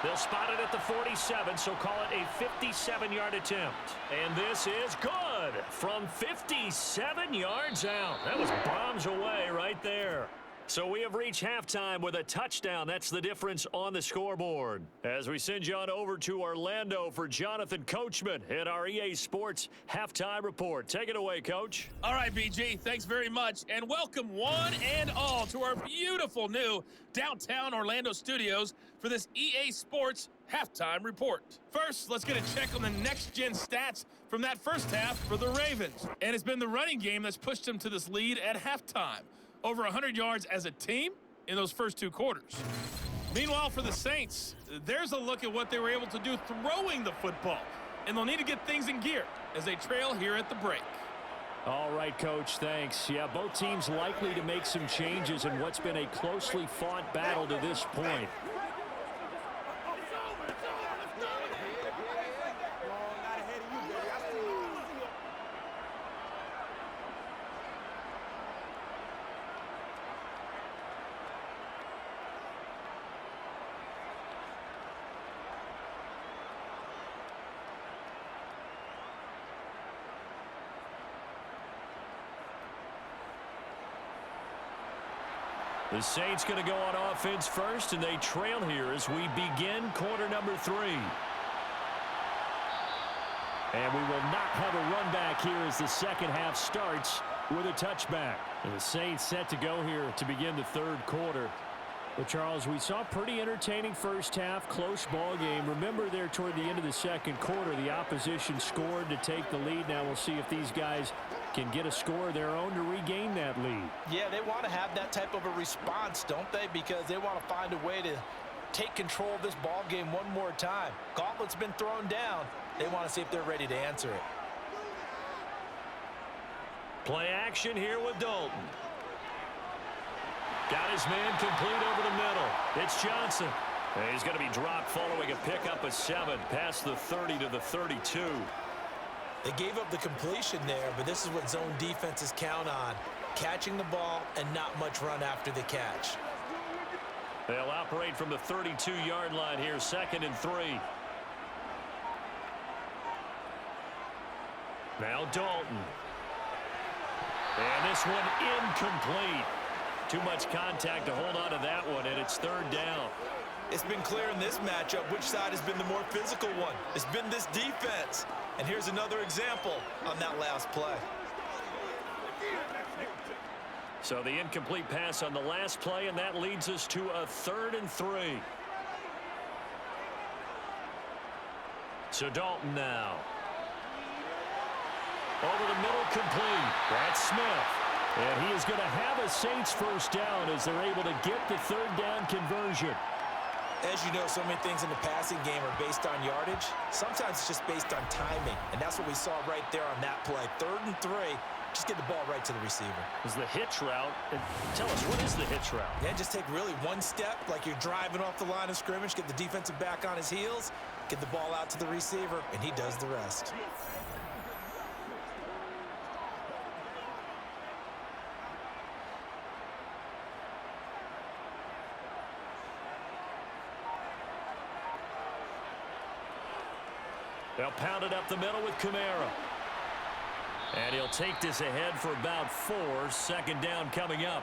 They'll spot it at the 47, so call it a 57-yard attempt. And this is good from 57 yards out. That was bombs away right there. So we have reached halftime with a touchdown. That's the difference on the scoreboard. As we send you on over to Orlando for Jonathan Coachman in our EA Sports Halftime Report. Take it away, Coach. All right, BG, thanks very much. And welcome one and all to our beautiful new downtown Orlando studios for this EA Sports Halftime Report. First, let's get a check on the next-gen stats from that first half for the Ravens. And it's been the running game that's pushed them to this lead at halftime. Over 100 yards as a team in those first 2 quarters. Meanwhile, for the Saints, there's a look at what they were able to do throwing the football. And they'll need to get things in gear as they trail here at the break. All right, Coach, thanks. Yeah, both teams likely to make some changes in what's been a closely fought battle to this point. The Saints going to go on offense first, and they trail here as we begin quarter number 3. And we will not have a run back here as the second half starts with a touchback. And the Saints set to go here to begin the 3rd quarter. Well, Charles, we saw a pretty entertaining first half, close ball game. Remember there toward the end of the 2nd quarter, the opposition scored to take the lead. Now we'll see if these guys can get a score of their own to regain that lead. Yeah, they want to have that type of a response, don't they? Because they want to find a way to take control of this ball game one more time. Gauntlet's been thrown down. They want to see if they're ready to answer it. Play action here with Dalton. Got his man complete over the middle. It's Johnson. And he's going to be dropped following a pickup of 7 past the 30 to the 32. They gave up the completion there, but this is what zone defenses count on. Catching the ball and not much run after the catch. They'll operate from the 32-yard line here, 2nd and 3. Now Dalton. And this one incomplete. Too much contact to hold on to that one, and it's 3rd down. It's been clear in this matchup which side has been the more physical one. It's been this defense. And here's another example on that last play. So the incomplete pass on the last play, and that leads us to a 3rd and 3. So Dalton now. Over the middle, complete. That's Smith. And he is going to have a Saints first down as they're able to get the 3rd down conversion. As you know, so many things in the passing game are based on yardage. Sometimes it's just based on timing. And that's what we saw right there on that play. 3rd and 3. Just get the ball right to the receiver. Is the hitch route. Tell us, what is the hitch route? Yeah, just take really one step like you're driving off the line of scrimmage, get the defensive back on his heels, get the ball out to the receiver, and he does the rest. They'll pound it up the middle with Kamara. And he'll take this ahead for about 4. 2nd down coming up.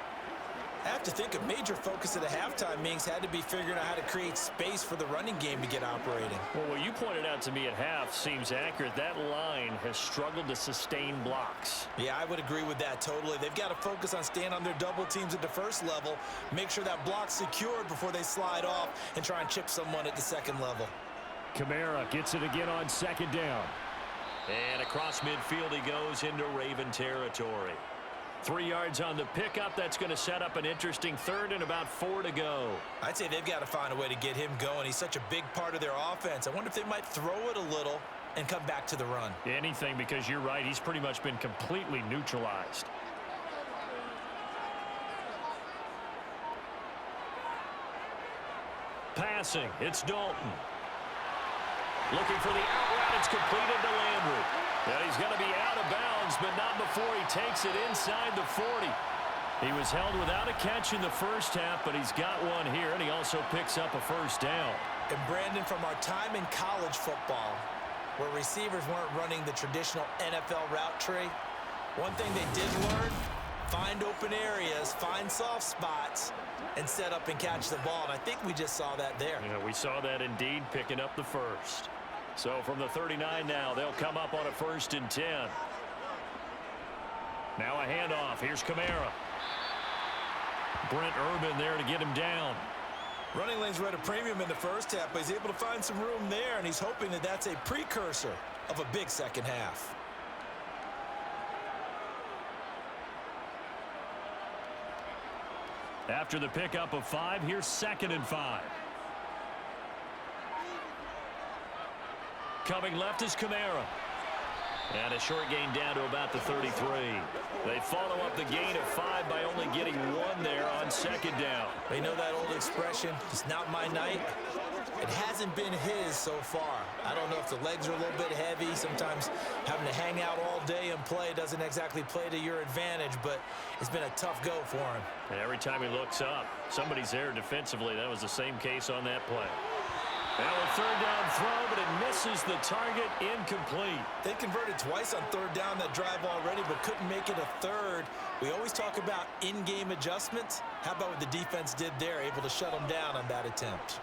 I have to think a major focus of the halftime meetings had to be figuring out how to create space for the running game to get operating. Well, what you pointed out to me at half seems accurate. That line has struggled to sustain blocks. Yeah, I would agree with that totally. They've got to focus on staying on their double teams at the first level, make sure that block's secured before they slide off and try and chip someone at the 2nd level. Kamara gets it again on 2nd down. And across midfield he goes into Raven territory. 3 yards on the pickup. That's going to set up an interesting 3rd and about 4 to go. I'd say they've got to find a way to get him going. He's such a big part of their offense. I wonder if they might throw it a little and come back to the run. Anything, because you're right. He's pretty much been completely neutralized. Passing. It's Dalton. Looking for the out route. It's completed to Landry. And he's going to be out of bounds, but not before he takes it inside the 40. He was held without a catch in the first half, but he's got one here, and he also picks up a first down. And Brandon, from our time in college football, where receivers weren't running the traditional NFL route tree, one thing they did learn, find open areas, find soft spots, and set up and catch the ball. And I think we just saw that there. Yeah, we saw that indeed, picking up the first. So from the 39 now, they'll come up on a 1st and 10. Now a handoff. Here's Kamara. Brent Urban there to get him down. Running lanes were at a premium in the first half, but he's able to find some room there, and he's hoping that that's a precursor of a big second half. After the pickup of 5, here's 2nd and 5. Coming left is Kamara. And a short gain down to about the 33. They follow up the gain of 5 by only getting 1 there on 2nd down. They know that old expression, it's not my night. It hasn't been his so far. I don't know if the legs are a little bit heavy. Sometimes having to hang out all day and play doesn't exactly play to your advantage, but it's been a tough go for him. And every time he looks up, somebody's there defensively. That was the same case on that play. Now a 3rd down throw, but it misses the target, incomplete. They converted twice on 3rd down that drive already, but couldn't make it a 3rd. We always talk about in-game adjustments. How about what the defense did there, able to shut them down on that attempt?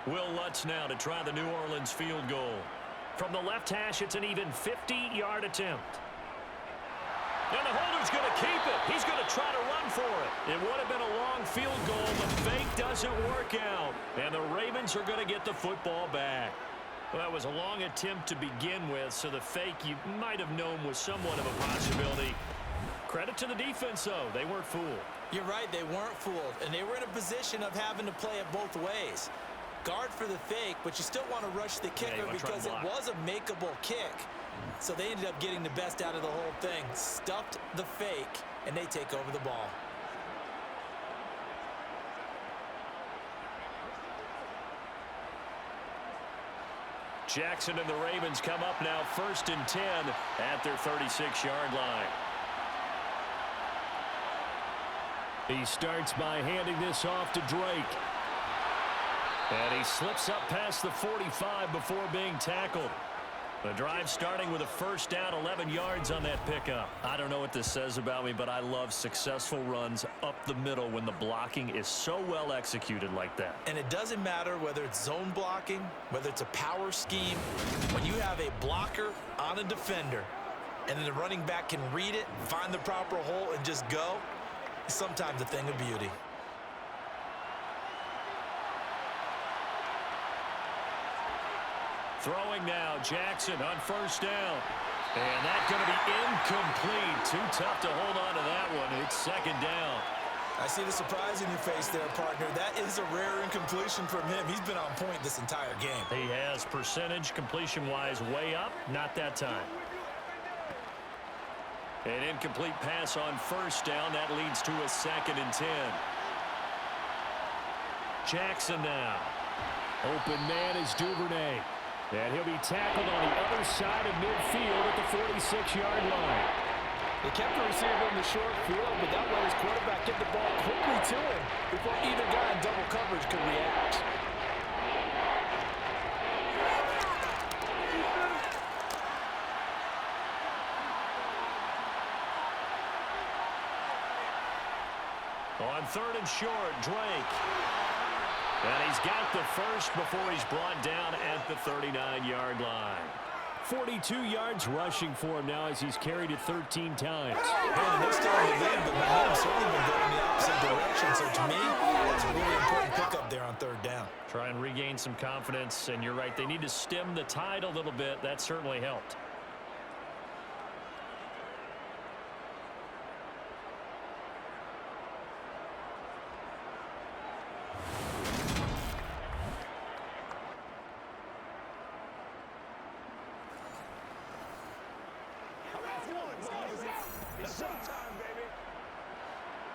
Will Lutz now to try the New Orleans field goal. From the left hash, it's an even 50-yard attempt. And the holder's going to keep it. He's going to try to run for it. It would have been a long field goal, but fake doesn't work out. And the Ravens are going to get the football back. Well, that was a long attempt to begin with, so the fake you might have known was somewhat of a possibility. Credit to the defense, though. They weren't fooled. You're right, they weren't fooled, and they were in a position of having to play it both ways. Guard for the fake, but you still want to rush the kicker because it was a makeable kick. So they ended up getting the best out of the whole thing. Stuffed the fake, and they take over the ball. Jackson and the Ravens come up now 1st and 10 at their 36-yard line. He starts by handing this off to Drake. And he slips up past the 45 before being tackled. The drive starting with a first down, 11 yards on that pickup. I don't know what this says about me, but I love successful runs up the middle when the blocking is so well executed like that. And it doesn't matter whether it's zone blocking, whether it's a power scheme. When you have a blocker on a defender and then the running back can read it, find the proper hole, and just go, it's sometimes a thing of beauty. Throwing now, Jackson on first down. And that's going to be incomplete. Too tough to hold on to that one. It's 2nd down. I see the surprise in your face there, partner. That is a rare incompletion from him. He's been on point this entire game. He has percentage completion-wise way up. Not that time. An incomplete pass on first down. That leads to a 2nd and 10. Jackson now. Open man is Duvernay. And he'll be tackled on the other side of midfield at the 46-yard line. They kept the receiver in the short field, but that let his quarterback get the ball quickly to him before either guy in double coverage could react. On 3rd and short, Drake. And he's got the first before he's brought down at the 39-yard line. 42 yards rushing for him now as he's carried it 13 times. And they're still in the lead, but momentum's certainly been going in the opposite direction. So to me, that's a really important pickup there on 3rd down. Try and regain some confidence, and you're right, they need to stem the tide a little bit. That certainly helped.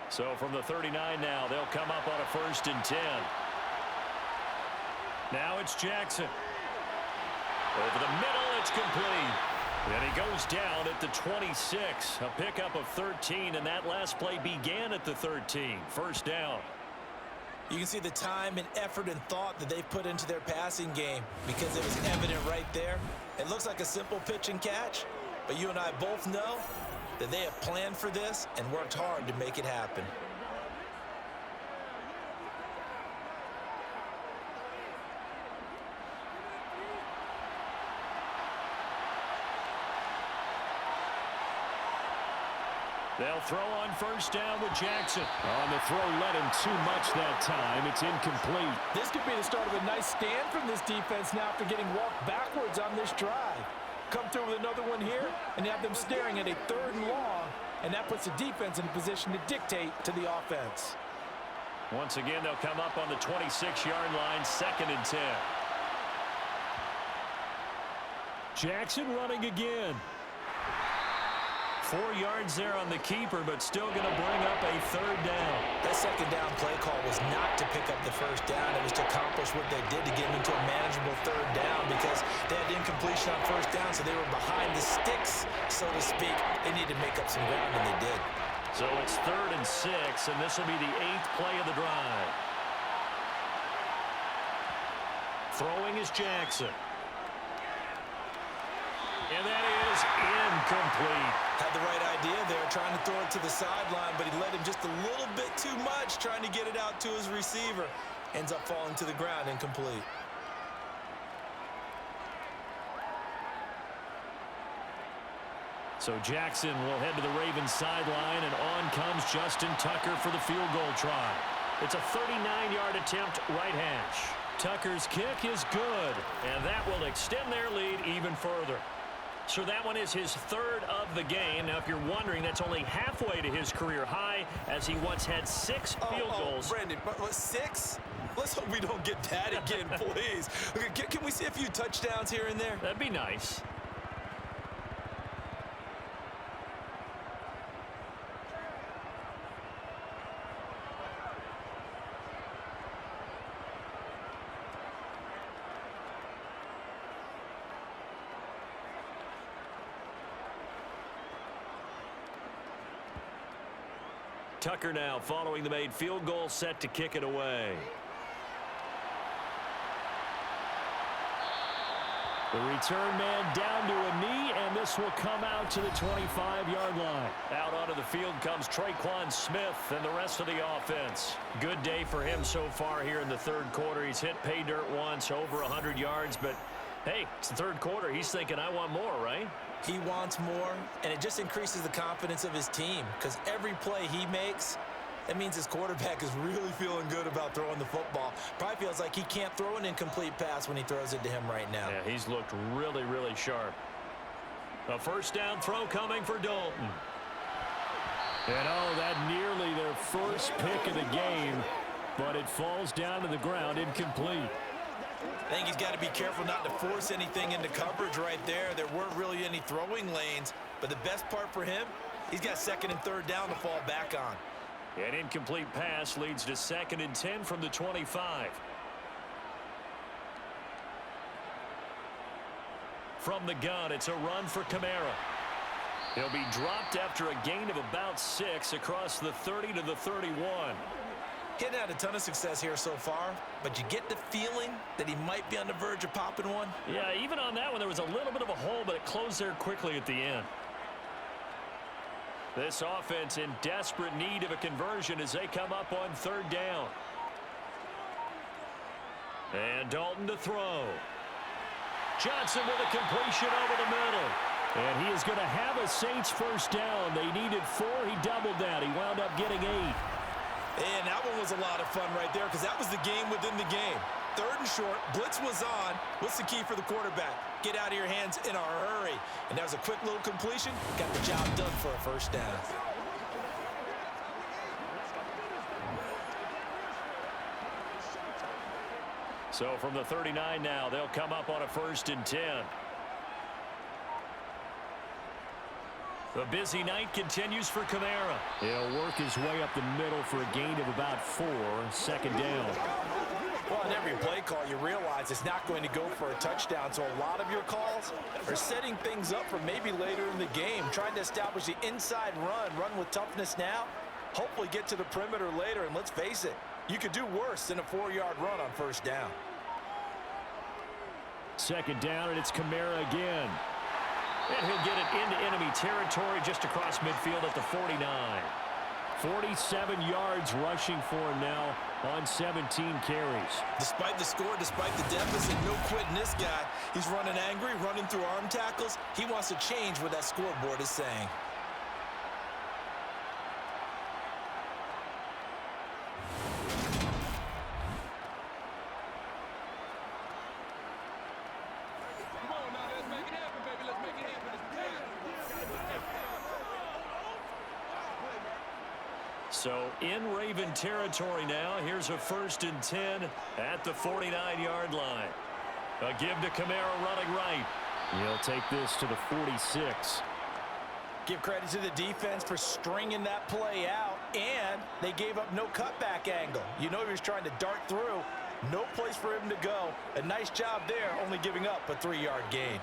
So from the 39 now, they'll come up on a 1st and 10. Now it's Jackson. Over the middle, it's complete. And he goes down at the 26. A pickup of 13, and that last play began at the 13. 1st down. You can see the time and effort and thought that they've put into their passing game because it was evident right there. It looks like a simple pitch and catch, but you and I both know that they have planned for this and worked hard to make it happen. They'll throw on 1st down with Jackson. On the throw, let him too much that time. It's incomplete. This could be the start of a nice stand from this defense now after getting walked backwards on this drive. Come through with another one here, and you have them staring at a 3rd and long, and that puts the defense in a position to dictate to the offense. Once again, they'll come up on the 26-yard line, 2nd and 10. Jackson running again. 4 yards there on the keeper, but still going to bring up a 3rd down. That 2nd down play call was not to pick up the 1st down. It was to accomplish what they did to get into a manageable 3rd down because they had incompletion on 1st down, so they were behind the sticks, so to speak. They needed to make up some ground, and they did. So it's 3rd and 6, and this will be the 8th play of the drive. Throwing is Jackson. And that is incomplete. Had the right idea there, trying to throw it to the sideline, but he let him just a little bit too much, trying to get it out to his receiver. Ends up falling to the ground, incomplete. So Jackson will head to the Ravens sideline, and on comes Justin Tucker for the field goal try. It's a 39-yard attempt, right hash. Tucker's kick is good, and that will extend their lead even further. So that one is his 3rd of the game. Now, if you're wondering, that's only halfway to his career high, as he once had 6 field goals. Brandon, but 6? Let's hope we don't get that again, please. Can we see a few touchdowns here and there? That'd be nice. Tucker now following the made field goal, set to kick it away. The return man down to a knee, and this will come out to the 25-yard line. Out onto the field comes Traquan Smith and the rest of the offense. Good day for him so far here in the third quarter. He's hit pay dirt once, over 100 yards, but hey, it's the third quarter. He's thinking, I want more, right? He wants more, and it just increases the confidence of his team because every play he makes, that means his quarterback is really feeling good about throwing the football. Probably feels like he can't throw an incomplete pass when he throws it to him right now. Yeah, he's looked really, really sharp. A first down throw coming for Dalton. And oh, that nearly their first pick of the game, but it falls down to the ground incomplete. I think he's got to be careful not to force anything into coverage right there. There weren't really any throwing lanes, but the best part for him, he's got second and third down to fall back on. An incomplete pass leads to 2nd and 10 from the 25. From the gun, it's a run for Kamara. He'll be dropped after a gain of about 6 across the 30 to the 31. Getting had a ton of success here so far, but you get the feeling that he might be on the verge of popping one. Yeah, even on that one, there was a little bit of a hole, but it closed there quickly at the end. This offense in desperate need of a conversion as they come up on third down. And Dalton to throw. Johnson with a completion over the middle. And he is going to have a Saints first down. They needed 4. He doubled that. He wound up getting 8. And that one was a lot of fun right there because that was the game within the game. Third and short, blitz was on. What's the key for the quarterback? Get out of your hands in a hurry. And that was a quick little completion. Got the job done for a first down. So from the 39 now, they'll come up on a 1st and 10. The busy night continues for Kamara. He'll work his way up the middle for a gain of about 4, 2nd down. Well, in every play call, you realize it's not going to go for a touchdown. So a lot of your calls are setting things up for maybe later in the game, trying to establish the inside run with toughness now, hopefully get to the perimeter later. And let's face it, you could do worse than a 4-yard run on first down. 2nd down, and it's Kamara again. And he'll get it into enemy territory just across midfield at the 49. 47 yards rushing for him now on 17 carries. Despite the score, despite the deficit, no quitting this guy. He's running angry, running through arm tackles. He wants to change what that scoreboard is saying. So in Raven territory now, here's a 1st and 10 at the 49-yard line. A give to Kamara running right. He'll take this to the 46. Give credit to the defense for stringing that play out, and they gave up no cutback angle. You know he was trying to dart through. No place for him to go. A nice job there, only giving up a 3-yard gain.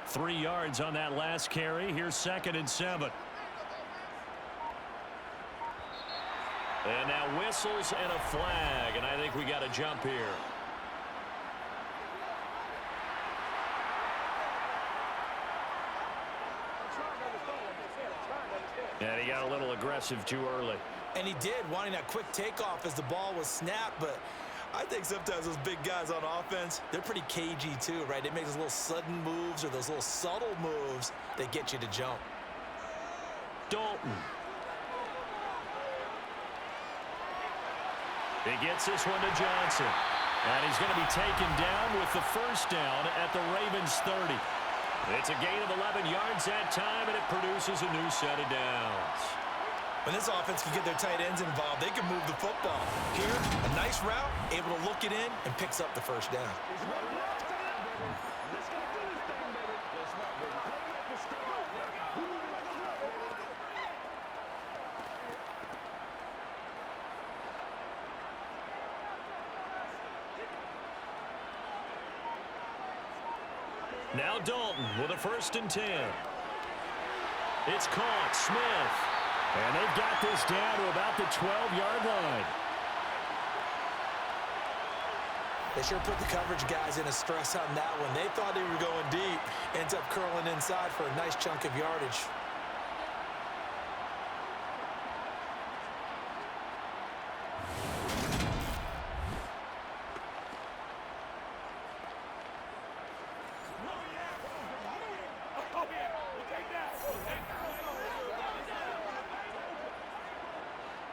3 yards on that last carry. Here's 2nd and 7. And now whistles and a flag, and I think we got a jump here. And he got a little aggressive too early. And he did, wanting that quick takeoff as the ball was snapped, but I think sometimes those big guys on offense, they're pretty cagey too, right? They make those little sudden moves or those little subtle moves that get you to jump. Dalton. He gets this one to Johnson. And he's going to be taken down with the first down at the Ravens 30. It's a gain of 11 yards that time, and it produces a new set of downs. When this offense can get their tight ends involved, they can move the football. Here, a nice route, able to look it in, and picks up the first down. Now Dalton with a 1st and 10. It's caught. Smith. And they've got this down to about the 12-yard line. They sure put the coverage guys in a stress on that one. They thought they were going deep. Ends up curling inside for a nice chunk of yardage.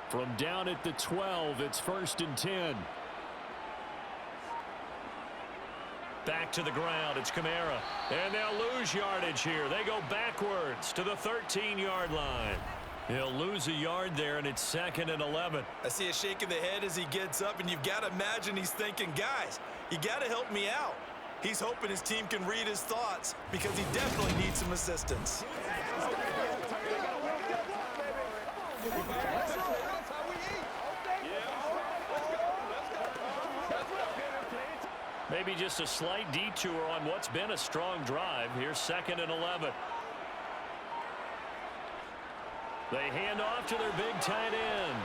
From down at the 12, it's 1st and 10. Back to the ground, it's Kamara. And they'll lose yardage here. They go backwards to the 13-yard line. He'll lose a yard there, and it's 2nd and 11. I see a shake of the head as he gets up, and you've got to imagine he's thinking, guys, you got to help me out. He's hoping his team can read his thoughts because he definitely needs some assistance. Maybe just a slight detour on what's been a strong drive. Here's 2nd and 11. They hand off to their big tight end.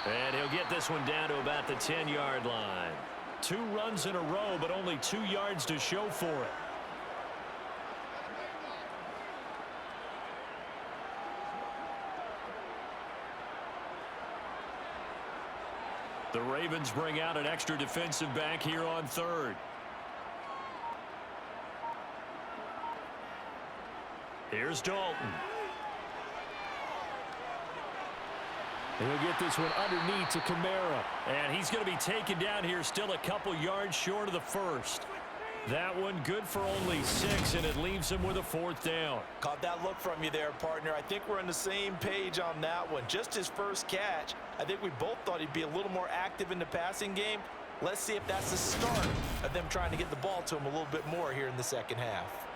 And he'll get this one down to about the 10-yard line. 2 runs in a row, but only 2 yards to show for it. The Ravens bring out an extra defensive back here on 3rd. Here's Dalton. He'll get this one underneath to Kamara. And he's going to be taken down here still a couple yards short of the 1st. That one good for only 6, and it leaves him with a 4th down. Caught that look from you there, partner. I think we're on the same page on that one. Just his first catch. I think we both thought he'd be a little more active in the passing game. Let's see if that's the start of them trying to get the ball to him a little bit more here in the second half.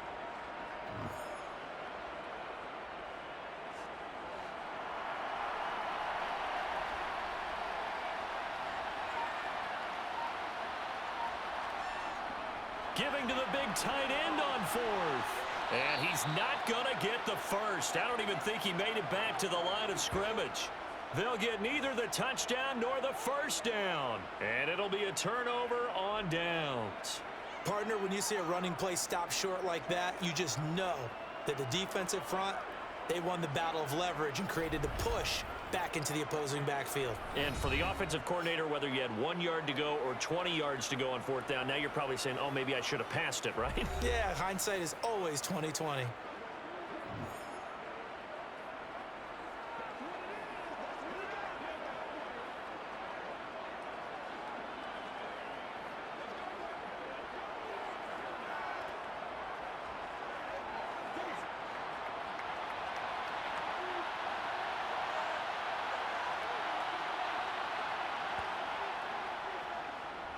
Giving to the big tight end on 4th. And he's not going to get the 1st. I don't even think he made it back to the line of scrimmage. They'll get neither the touchdown nor the 1st down. And it'll be a turnover on downs. Partner, when you see a running play stop short like that, you just know that the defensive front, they won the battle of leverage and created the push back into the opposing backfield. And for the offensive coordinator, whether you had 1 yard to go or 20 yards to go on 4th down, now you're probably saying, oh, maybe I should have passed it, right? Yeah, hindsight is always 20/20.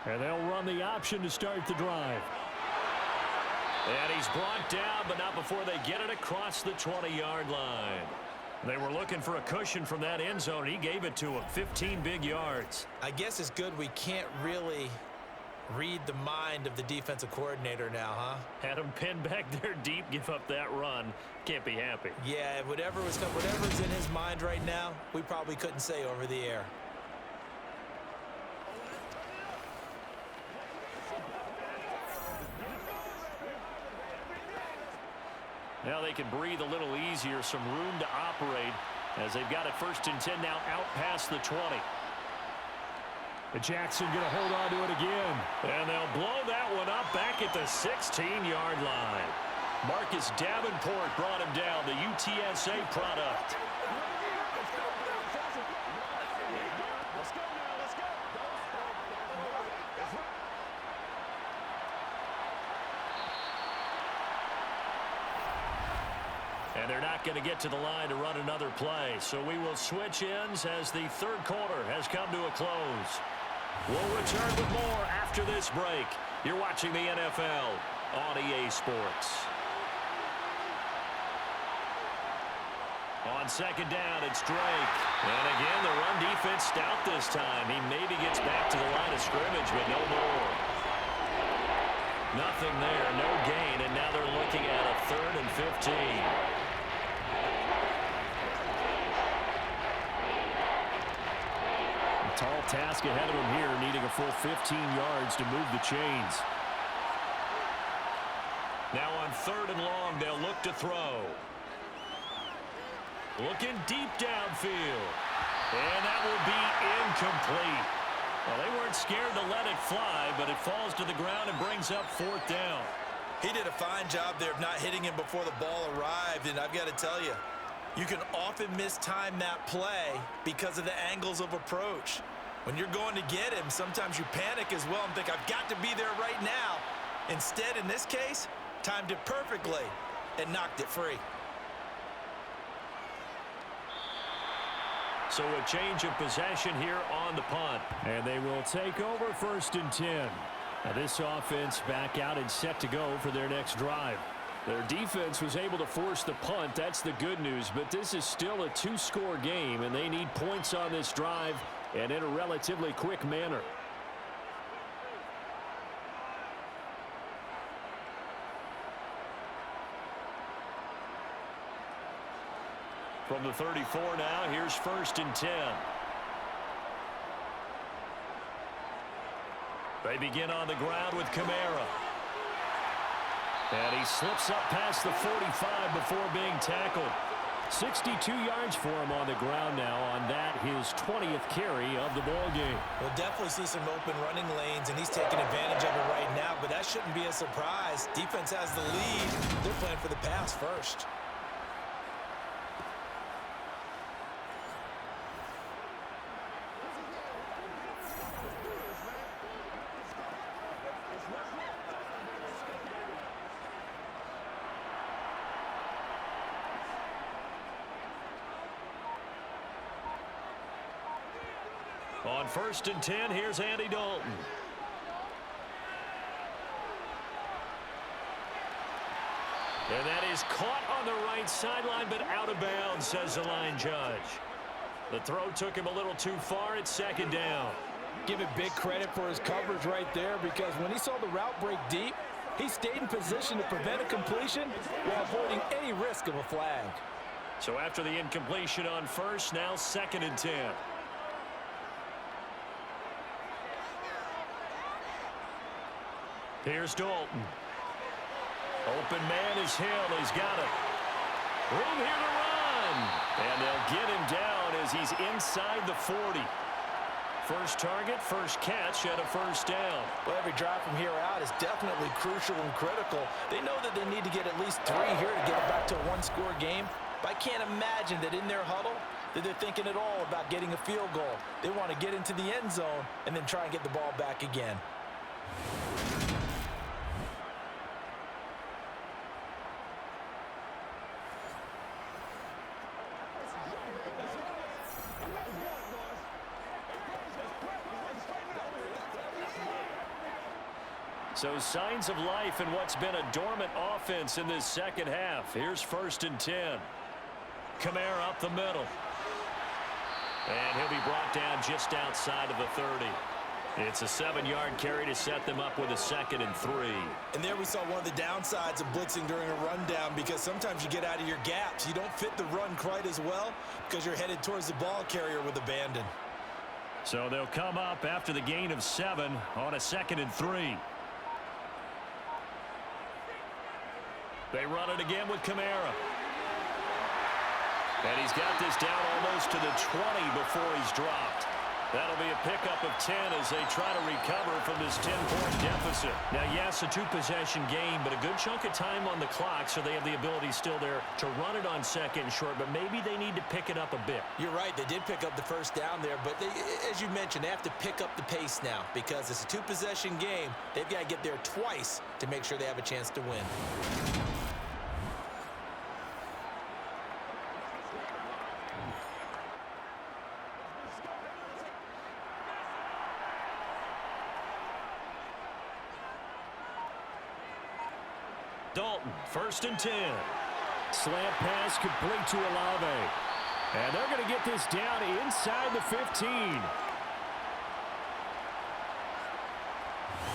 And they'll run the option to start the drive. And he's brought down, but not before they get it across the 20-yard line. They were looking for a cushion from that end zone, and he gave it to him. 15 big yards. I guess it's good we can't really read the mind of the defensive coordinator now, huh? Had him pinned back there deep, give up that run. Can't be happy. Yeah, whatever's in his mind right now, we probably couldn't say over the air. Now they can breathe a little easier, some room to operate as they've got it 1st and 10 now out past the 20. Jackson going to hold on to it again. And they'll blow that one up back at the 16-yard line. Marcus Davenport brought him down, the UTSA product. And they're not going to get to the line to run another play. So we will switch ends as the third quarter has come to a close. We'll return with more after this break. You're watching the NFL on EA Sports. On second down, it's Drake. And again, the run defense stout this time. He maybe gets back to the line of scrimmage, but no more. Nothing there, no gain, and now they're looking at a 3rd and 15. A tall task ahead of him here, needing a full 15 yards to move the chains. Now on 3rd and long, they'll look to throw. Looking deep downfield. And that will be incomplete. Well, they weren't scared to let it fly, but it falls to the ground and brings up 4th down. He did a fine job there of not hitting him before the ball arrived, and I've got to tell you, you can often mistime that play because of the angles of approach. When you're going to get him, sometimes you panic as well and think, I've got to be there right now. Instead, in this case, timed it perfectly and knocked it free. So a change of possession here on the punt. And they will take over 1st and 10. Now this offense back out and set to go for their next drive. Their defense was able to force the punt. That's the good news. But this is still a 2-score game, and they need points on this drive and in a relatively quick manner. From the 34 now, here's 1st and 10. They begin on the ground with Kamara. And he slips up past the 45 before being tackled. 62 yards for him on the ground now on that, his 20th carry of the ball game. We'll definitely see some open running lanes, and he's taking advantage of it right now, but that shouldn't be a surprise. Defense has the lead. They're playing for the pass first. On 1st and 10, here's Andy Dalton. And that is caught on the right sideline, but out of bounds, says the line judge. The throw took him a little too far. It's 2nd down. Give it big credit for his coverage right there, because when he saw the route break deep, he stayed in position to prevent a completion while avoiding any risk of a flag. So after the incompletion on 1st, now 2nd and 10. Here's Dalton. Open man is Hill. He's got it. Room here to run. And they'll get him down as he's inside the 40. First target, first catch, and a 1st down. Well, every drive from here out is definitely crucial and critical. They know that they need to get at least 3 here to get it back to a 1-score game. But I can't imagine that in their huddle that they're thinking at all about getting a field goal. They want to get into the end zone and then try and get the ball back again. So signs of life in what's been a dormant offense in this second half. Here's 1st and 10. Kamara up the middle. And he'll be brought down just outside of the 30. It's a 7-yard carry to set them up with a 2nd and 3. And there we saw one of the downsides of blitzing during a rundown, because sometimes you get out of your gaps. You don't fit the run quite as well because you're headed towards the ball carrier with abandon. So they'll come up after the gain of 7 on a 2nd and 3. They run it again with Kamara. And he's got this down almost to the 20 before he's dropped. That'll be a pickup of 10 as they try to recover from this 10-point deficit. Now, yes, a 2-possession game, but a good chunk of time on the clock, so they have the ability still there to run it on 2nd and short, but maybe they need to pick it up a bit. You're right. They did pick up the 1st down there, but they, as you mentioned, they have to pick up the pace now because it's a 2-possession game. They've got to get there twice to make sure they have a chance to win. Dalton, 1st and 10. Slant pass complete to Olave. And they're going to get this down inside the 15.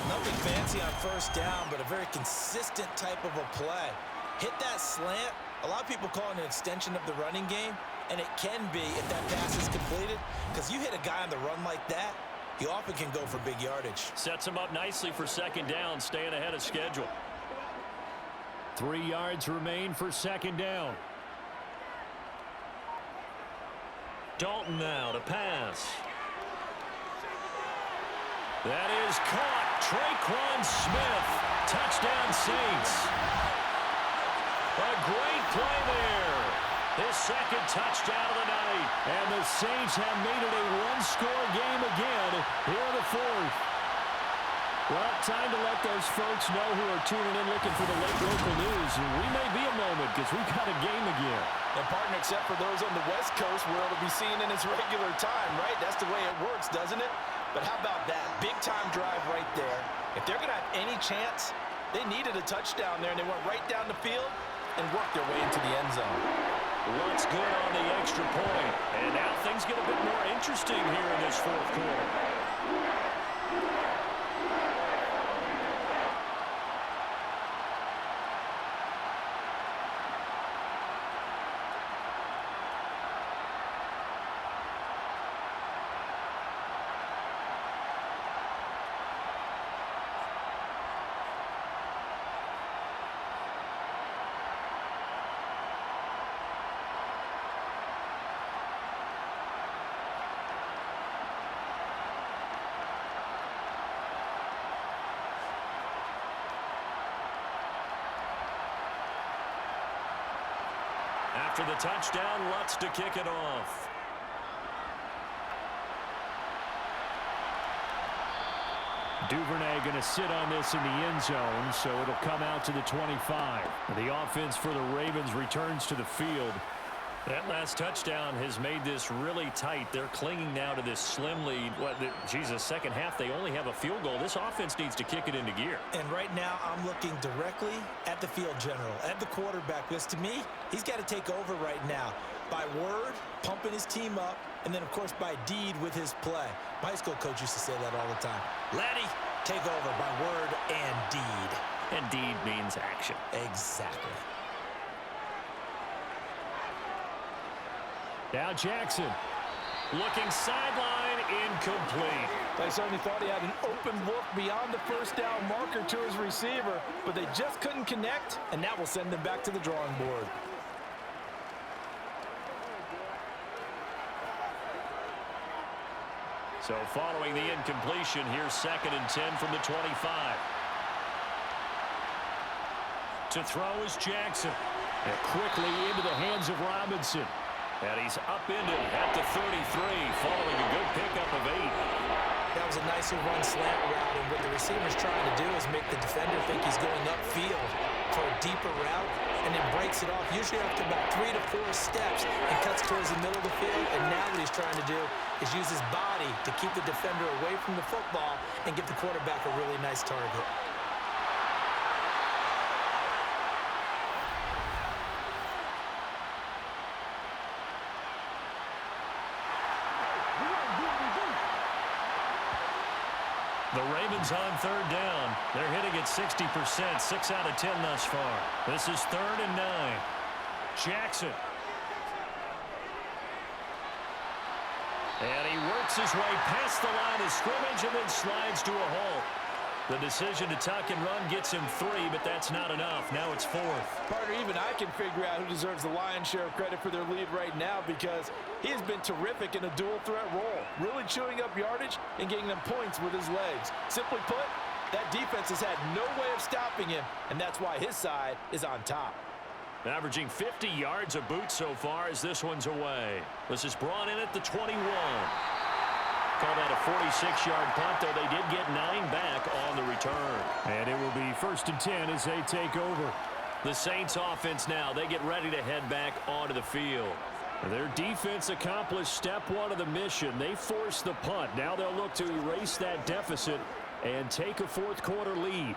Nothing fancy on 1st down, but a very consistent type of a play. Hit that slant. A lot of people call it an extension of the running game, and it can be if that pass is completed, because you hit a guy on the run like that, you often can go for big yardage. Sets him up nicely for 2nd down, staying ahead of schedule. 3 yards remain for 2nd down. Dalton now to pass. That is caught. Traquan Smith. Touchdown, Saints. A great play there. His 2nd touchdown of the night. And the Saints have made it a one-score game again here in the 4th. Well, time to let those folks know who are tuning in looking for the late local news. We may be a moment because we've got a game again. And partner, except for those on the West Coast where it'll be seen in its regular time, right? That's the way it works, doesn't it? But how about that? Big-time drive right there. If they're going to have any chance, they needed a touchdown there, and they went right down the field and worked their way into the end zone. What's good on the extra point? And now things get a bit more interesting here in this 4th quarter. After the touchdown, Lutz to kick it off. Duvernay going to sit on this in the end zone, so it'll come out to the 25. The offense for the Ravens returns to the field. That last touchdown has made this really tight. They're clinging now to this slim lead. Jesus, 2nd half, they only have a field goal. This offense needs to kick it into gear. And right now, I'm looking directly at the field general, at the quarterback, because to me, he's got to take over right now. By word, pumping his team up, and then, of course, by deed with his play. My high school coach used to say that all the time. Laddie, take over by word and deed. And deed means action. Exactly. Now Jackson, looking sideline, incomplete. They certainly thought he had an open look beyond the 1st down marker to his receiver, but they just couldn't connect, and that will send them back to the drawing board. So following the incompletion, here's 2nd and 10 from the 25. To throw is Jackson. And quickly into the hands of Robinson. And he's upended at the 33, following a good pickup of 8. That was a nicer run slant route, and what the receiver's trying to do is make the defender think he's going upfield for a deeper route, and then breaks it off, usually after about 3 to 4 steps, and cuts towards the middle of the field. And now what he's trying to do is use his body to keep the defender away from the football and give the quarterback a really nice target. The Ravens on 3rd down. They're hitting at 60%, 6 out of 10 thus far. This is 3rd and 9. Jackson. And he works his way past the line of scrimmage and then slides to a halt. The decision to tuck and run gets him 3, but that's not enough. Now it's 4th. Partner, even I can figure out who deserves the lion's share of credit for their lead right now, because he has been terrific in a dual threat role, really chewing up yardage and getting them points with his legs. Simply put, that defense has had no way of stopping him, and that's why his side is on top. Averaging 50 yards a boot so far as this one's away. This is brought in at the 21. Call that a 46-yard punt, though they did get 9 back on the return. And it will be 1st and 10 as they take over. The Saints offense now, they get ready to head back onto the field. Their defense accomplished step 1 of the mission. They forced the punt. Now they'll look to erase that deficit and take a 4th quarter lead.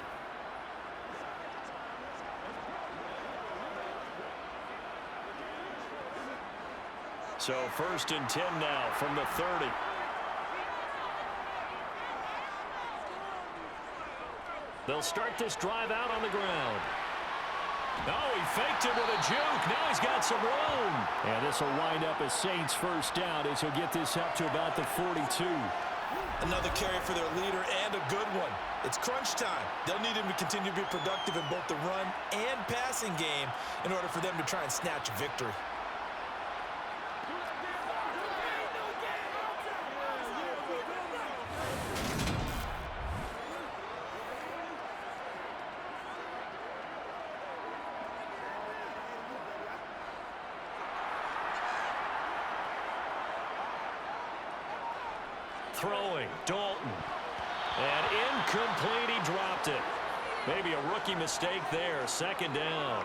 So 1st and 10 now from the 30. They'll start this drive out on the ground. No, he faked it with a juke. Now he's got some room. And this will wind up a Saints first down as he'll get this up to about the 42. Another carry for their leader and a good one. It's crunch time. They'll need him to continue to be productive in both the run and passing game in order for them to try and snatch a victory. Throwing, Dalton. And incomplete, he dropped it. Maybe a rookie mistake there, 2nd down.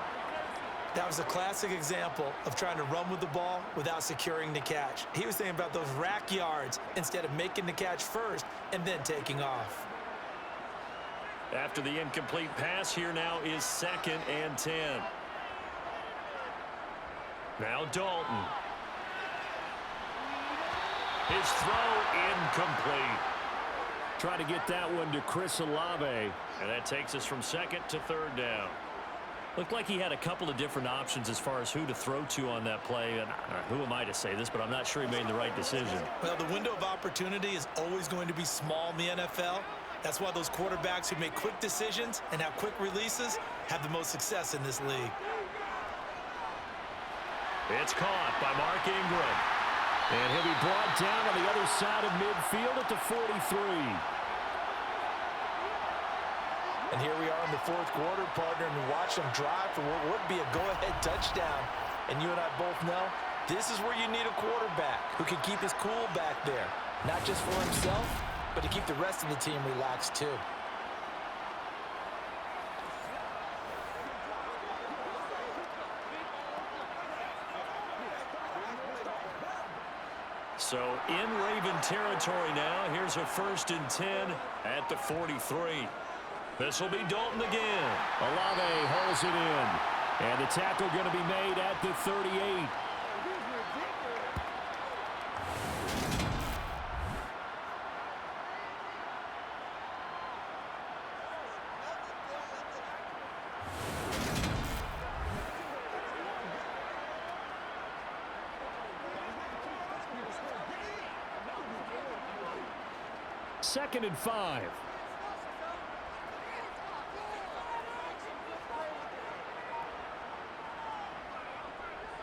That was a classic example of trying to run with the ball without securing the catch. He was thinking about those rack yards instead of making the catch first and then taking off. After the incomplete pass, here now is 2nd and 10. Now Dalton. His throw incomplete. Trying to get that one to Chris Olave. And that takes us from 2nd to 3rd down. Looked like he had a couple of different options as far as who to throw to on that play. And who am I to say this, but I'm not sure he made the right decision. Well, the window of opportunity is always going to be small in the NFL. That's why those quarterbacks who make quick decisions and have quick releases have the most success in this league. It's caught by Mark Ingram. And he'll be brought down on the other side of midfield at the 43. And here we are in the 4th quarter, partner, and watch them drive for what would be a go-ahead touchdown. And you and I both know this is where you need a quarterback who can keep his cool back there. Not just for himself, but to keep the rest of the team relaxed too. So in Raven territory now. Here's a 1st and 10 at the 43. This will be Dalton again. Olave holds it in. And the tackle going to be made at the 38. Second and 5.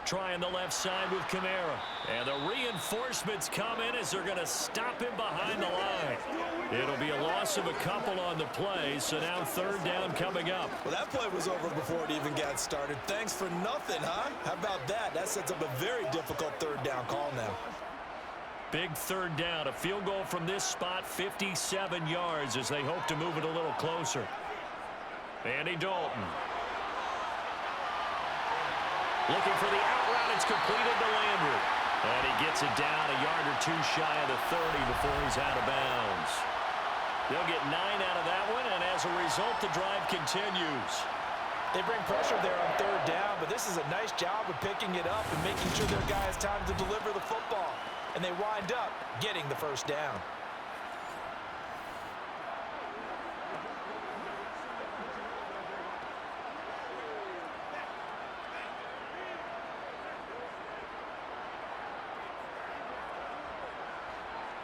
Trying the left side with Kamara. And the reinforcements come in as they're going to stop him behind the line. It'll be a loss of a couple on the play, so now 3rd down coming up. Well, that play was over before it even got started. Thanks for nothing, huh? How about that? That sets up a very difficult 3rd down call now. Big 3rd down. A field goal from this spot, 57 yards as they hope to move it a little closer. Andy Dalton. Looking for the out route. It's completed to Landry. And he gets it down a yard or 2 shy of the 30 before he's out of bounds. They'll get 9 out of that one, and as a result, the drive continues. They bring pressure there on 3rd down, but this is a nice job of picking it up and making sure their guy has time to deliver the football. And they wind up getting the 1st down.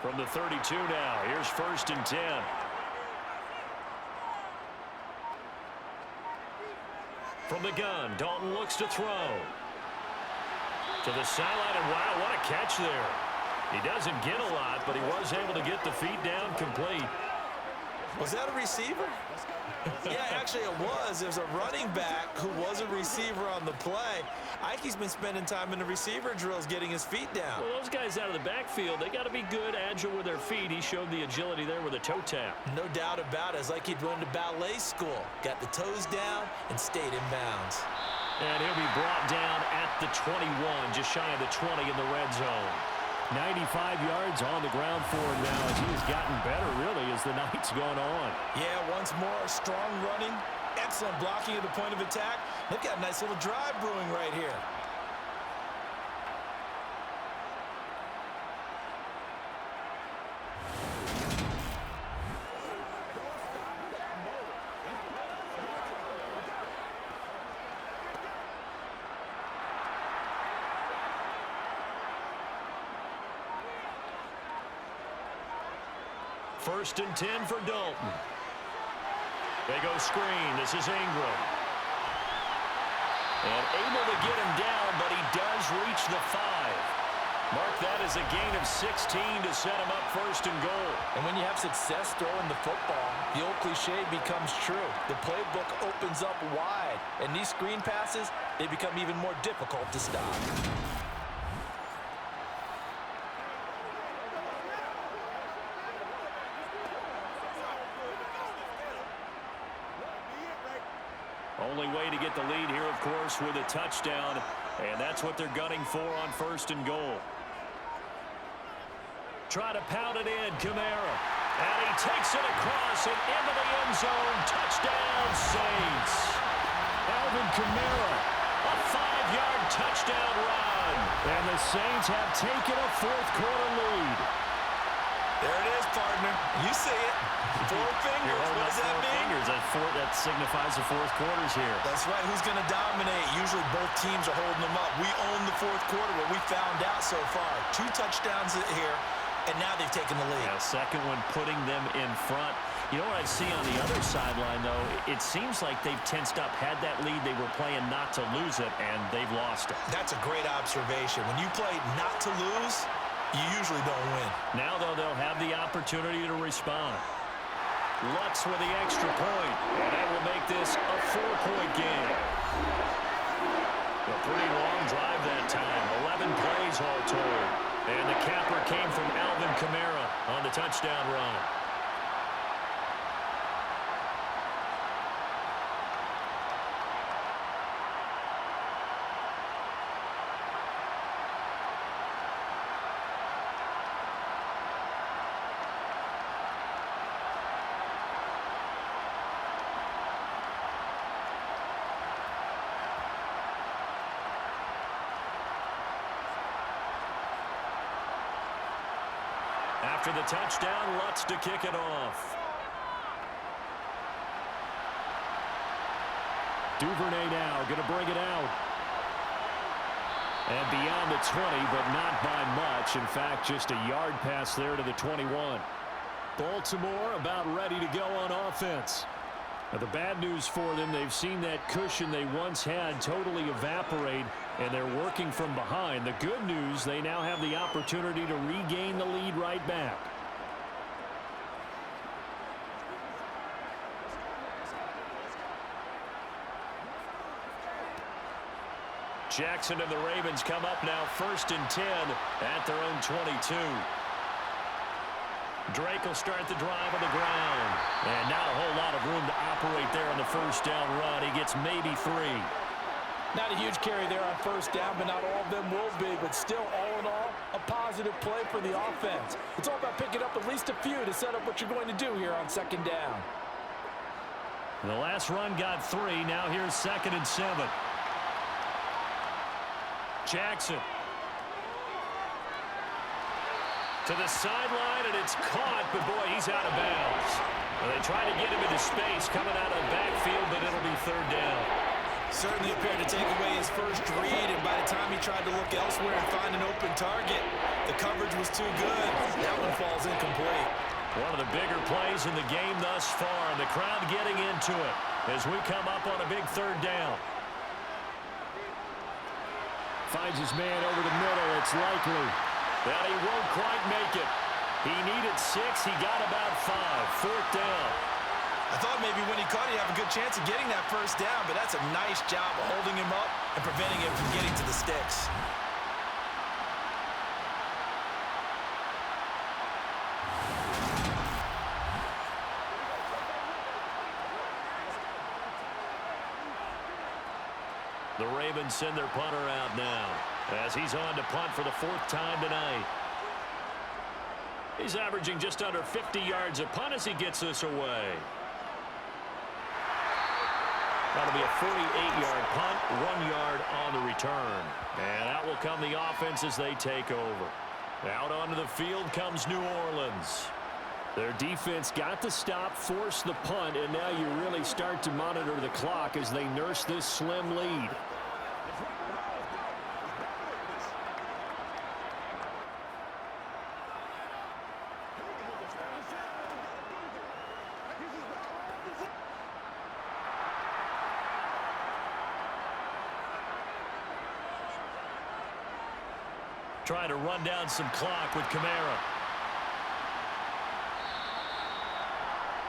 From the 32 now, here's 1st and 10. From the gun, Dalton looks to throw. To the sideline, and wow, what a catch there. He doesn't get a lot, but he was able to get the feet down complete. Was that a receiver? Yeah, actually it was. It was a running back who was a receiver on the play. Ike's been spending time in the receiver drills getting his feet down. Well, those guys out of the backfield, they got to be good, agile with their feet. He showed the agility there with a toe tap. No doubt about it. It's like he'd run to ballet school. Got the toes down and stayed in bounds. And he'll be brought down at the 21, just shy of the 20 in the red zone. 95 yards on the ground for him now as he's gotten better, really, as the night's gone on. Yeah, once more, strong running, excellent blocking at the point of attack. They've got a nice little drive brewing right here. First and 10 for Dalton. They go screen. This is Ingram. And able to get him down, but he does reach the 5. Mark that as a gain of 16 to set him up first and goal. And when you have success throwing the football, the old cliche becomes true. The playbook opens up wide, and these screen passes, they become even more difficult to stop. Only way to get the lead here, of course, with a touchdown, and that's what they're gunning for on first and goal. Try to pound it in, Kamara. And he takes it across and into the end zone. Touchdown, Saints. Alvin Kamara. A 5-yard touchdown run. And the Saints have taken a fourth-quarter lead. There it is, partner. You see it. 4 fingers. What does that mean? Fingers. That signifies the fourth quarter's here. That's right. Who's going to dominate? Usually both teams are holding them up. We own the fourth quarter, what we found out so far. 2 touchdowns here, and now they've taken the lead. Yeah, second one putting them in front. You know what I see on the other sideline, though? It seems like they've tensed up. Had that lead, they were playing not to lose it, and they've lost it. That's a great observation. When you play not to lose, you usually don't win. Now, though, they'll have the opportunity to respond. Lutz with the extra point, and that will make this a 4-point game. A pretty long drive that time, 11 plays all told. And the capper came from Alvin Kamara on the touchdown run. After the touchdown, Lutz to kick it off. Duvernay now going to bring it out. And beyond the 20, but not by much. In fact, just a yard pass there to the 21. Baltimore about ready to go on offense. Now, the bad news for them, they've seen that cushion they once had totally evaporate, and they're working from behind. The good news, they now have the opportunity to regain the lead right back. Jackson and the Ravens come up now first and 10 at their own 22. Drake will start the drive on the ground. And not a whole lot of room to operate there on the first down run. He gets maybe 3. Not a huge carry there on first down, but not all of them will be. But still, all in all, a positive play for the offense. It's all about picking up at least a few to set up what you're going to do here on second down. The last run got 3. Now here's second and 7. Jackson. To the sideline, and it's caught, but boy, he's out of bounds. Well, they try to get him into space coming out of the backfield, but it'll be third down. Certainly appeared to take away his first read, and by the time he tried to look elsewhere and find an open target, the coverage was too good. That one falls incomplete. One of the bigger plays in the game thus far, and the crowd getting into it as we come up on a big third down. Finds his man over the middle. It's likely. Well, he won't quite make it. He needed 6. He got about 5. Fourth down. I thought maybe when he caught it, he'd have a good chance of getting that first down, but that's a nice job of holding him up and preventing him from getting to the sticks. The Ravens send their punter out now as he's on to punt for the 4th time tonight. He's averaging just under 50 yards a punt as he gets this away. That'll be a 48-yard punt, 1 yard on the return. And out will come the offense as they take over. Out onto the field comes New Orleans. Their defense got the stop, forced the punt, and now you really start to monitor the clock as they nurse this slim lead. trying to run down some clock with Kamara.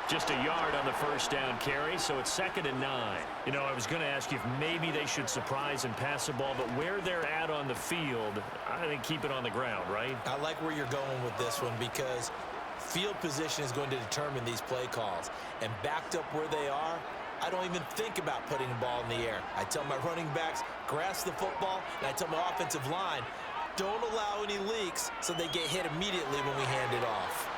Just a yard on the first down carry, so it's 2nd and 9. You know, I was going to ask you if maybe they should surprise and pass the ball, but where they're at on the field, I think keep it on the ground, right? I like where you're going with this one because field position is going to determine these play calls. And backed up where they are, I don't even think about putting the ball in the air. I tell my running backs, grasp the football, and I tell my offensive line, don't allow any leaks so they get hit immediately when we hand it off.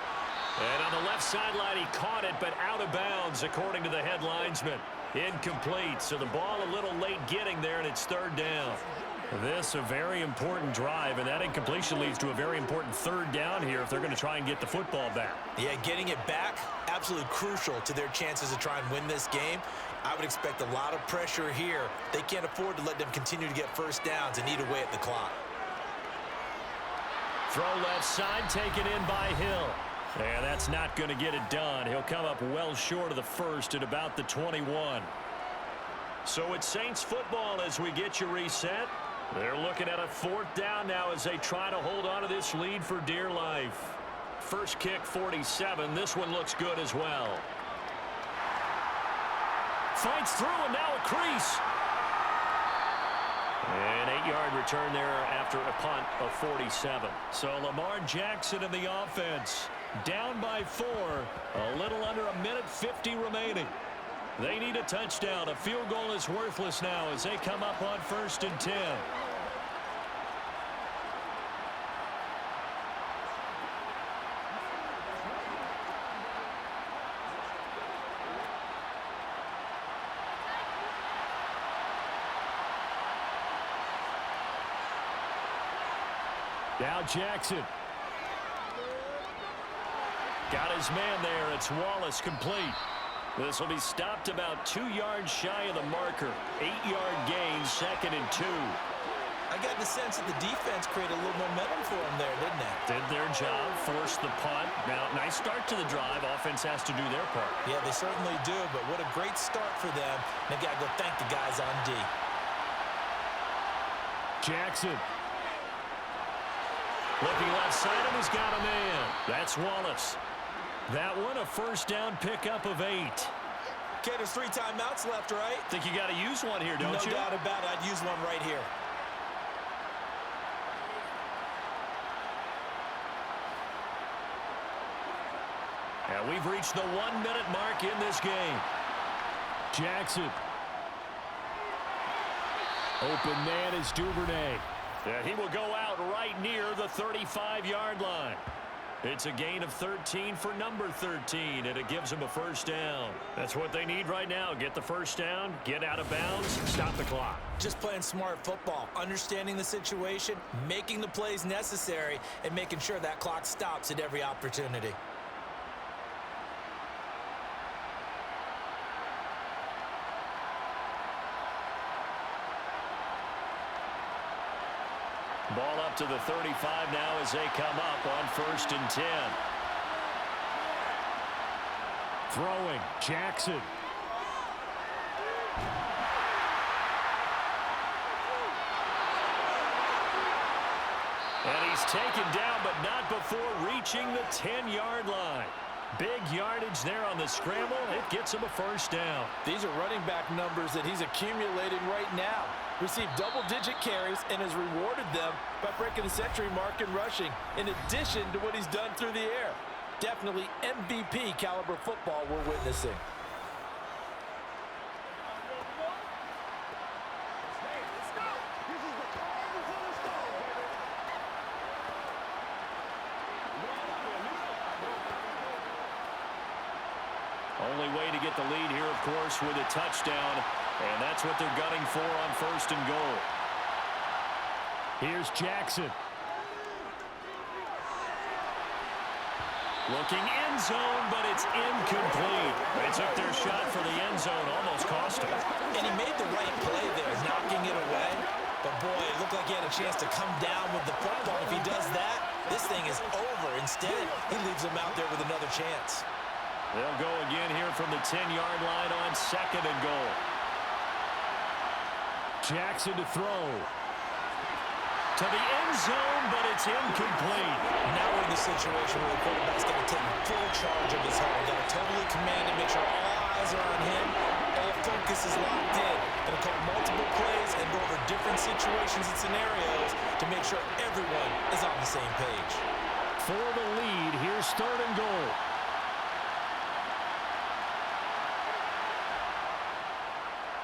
And on the left sideline, he caught it, but out of bounds, according to the head linesman. Incomplete, so the ball a little late getting there, and it's 3rd down. This a very important drive, and that incompletion leads to a very important 3rd down here if they're going to try and get the football back. Yeah, getting it back, absolutely crucial to their chances to try and win this game. I would expect a lot of pressure here. They can't afford to let them continue to get first downs and eat away at the clock. Throw left side, taken in by Hill. And that's not going to get it done. He'll come up well short of the first at about the 21. So it's Saints football as we get you reset. They're looking at a 4th down now as they try to hold on to this lead for dear life. First kick, 47. This one looks good as well. Fights through, and now a crease. An 8-yard return there after a punt of 47. So Lamar Jackson in the offense. Down by 4. A little under a minute 50 remaining. They need a touchdown. A field goal is worthless now as they come up on 1st and 10. Now Jackson. Got his man there. It's Wallace complete. This will be stopped about 2 yards shy of the marker. 8-yard gain, 2nd and 2. I got the sense that the defense created a little momentum for them there, didn't they? Did their job, forced the punt. Now, nice start to the drive. Offense has to do their part. Yeah, they certainly do, but what a great start for them. They got to go thank the guys on D. Jackson. Looking left side, and he's got a man. That's Wallace. That one, a first down pickup of 8. Okay, there's 3 timeouts left, right? Think you got to use one here, don't you? No doubt about it. I'd use one right here. And we've reached the 1-minute mark in this game. Jackson. Open man is Duvernay. Yeah, he will go out right near the 35-yard line. It's a gain of 13 for number 13, and it gives them a first down. That's what they need right now. Get the first down, get out of bounds, stop the clock. Just playing smart football, understanding the situation, making the plays necessary, and making sure that clock stops at every opportunity. Ball up to the 35 now as they come up on 1st and 10. Throwing, Jackson. And he's taken down, but not before reaching the 10-yard line. Big yardage there on the scramble. It gets him a first down. These are running back numbers that he's accumulating right now. Received double-digit carries and has rewarded them by breaking the century mark in rushing, in addition to what he's done through the air. Definitely MVP caliber football we're witnessing. Only way to get the lead here, of course, with a touchdown, and that's what they're gunning for on 1st and goal. Here's Jackson. Looking end zone, but it's incomplete. They took their shot for the end zone, almost cost him. And he made the right play there, knocking it away. But boy, it looked like he had a chance to come down with the football. If he does that, this thing is over. Instead, he leaves him out there with another chance. They'll go again here from the 10-yard line on 2nd and goal. Jackson to throw. to the end zone, but it's incomplete. Now we're in the situation where the quarterback's got to take full charge of his home. Got to totally command it, make sure all eyes are on him. All focus is locked in. Going to call multiple plays and go over different situations and scenarios to make sure everyone is on the same page. For the lead, here's 3rd and goal.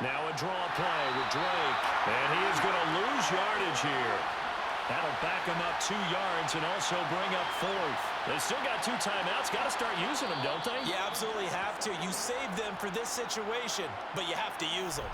Now a draw play with Drake. And he is going to lose yardage here. That'll back him up 2 yards and also bring up 4th. They still got 2 timeouts. Got to start using them, don't they? You absolutely have to. You save them for this situation, but you have to use them.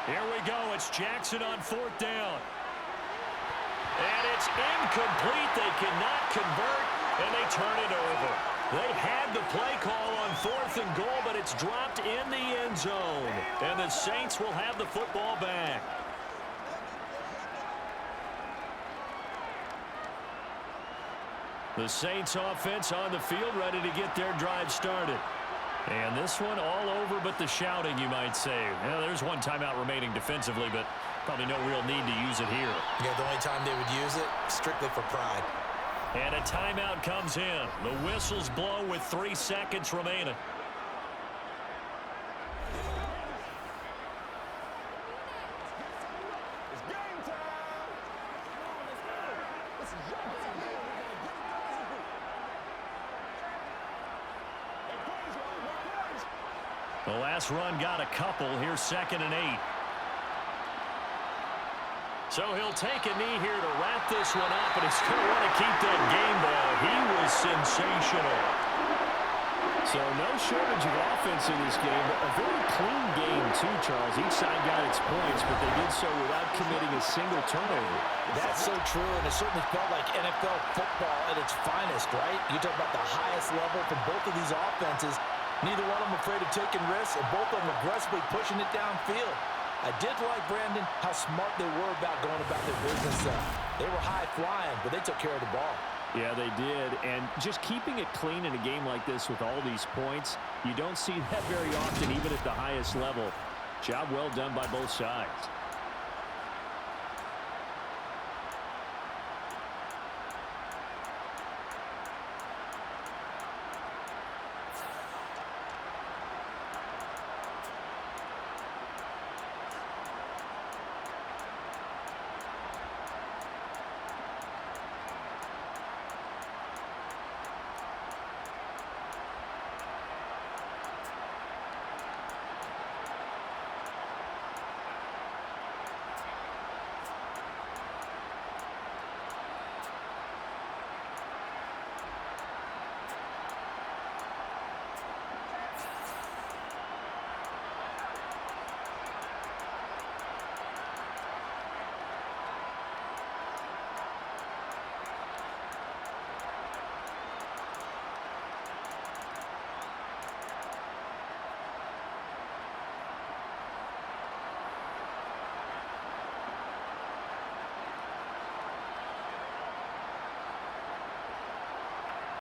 Here we go. It's Jackson on 4th down. And it's incomplete. They cannot convert, and they turn it over. They had the play call on 4th and goal, but it's dropped in the end zone. And the Saints will have the football back. The Saints offense on the field, ready to get their drive started. And this one all over but the shouting, you might say. Well, there's 1 timeout remaining defensively, but probably no real need to use it here. Yeah, the only time they would use it, strictly for pride. And a timeout comes in. The whistles blow with 3 seconds remaining. It's game time. This is your game. The last run got a couple. Here's 2nd and 8. So he'll take a knee here to wrap this one up, and he's going to want to keep that game ball. He was sensational. So no shortage of offense in this game, but a very clean game too, Charles. Each side got its points, but they did so without committing a single turnover. That's so true, and it certainly felt like NFL football at its finest, right? You talk about the highest level from both of these offenses. Neither one of them afraid of taking risks, and both of them aggressively pushing it downfield. I did like, Brandon, how smart they were about going about their business. They were high-flying, but they took care of the ball. Yeah, they did, and just keeping it clean in a game like this with all these points, you don't see that very often, even at the highest level. Job well done by both sides.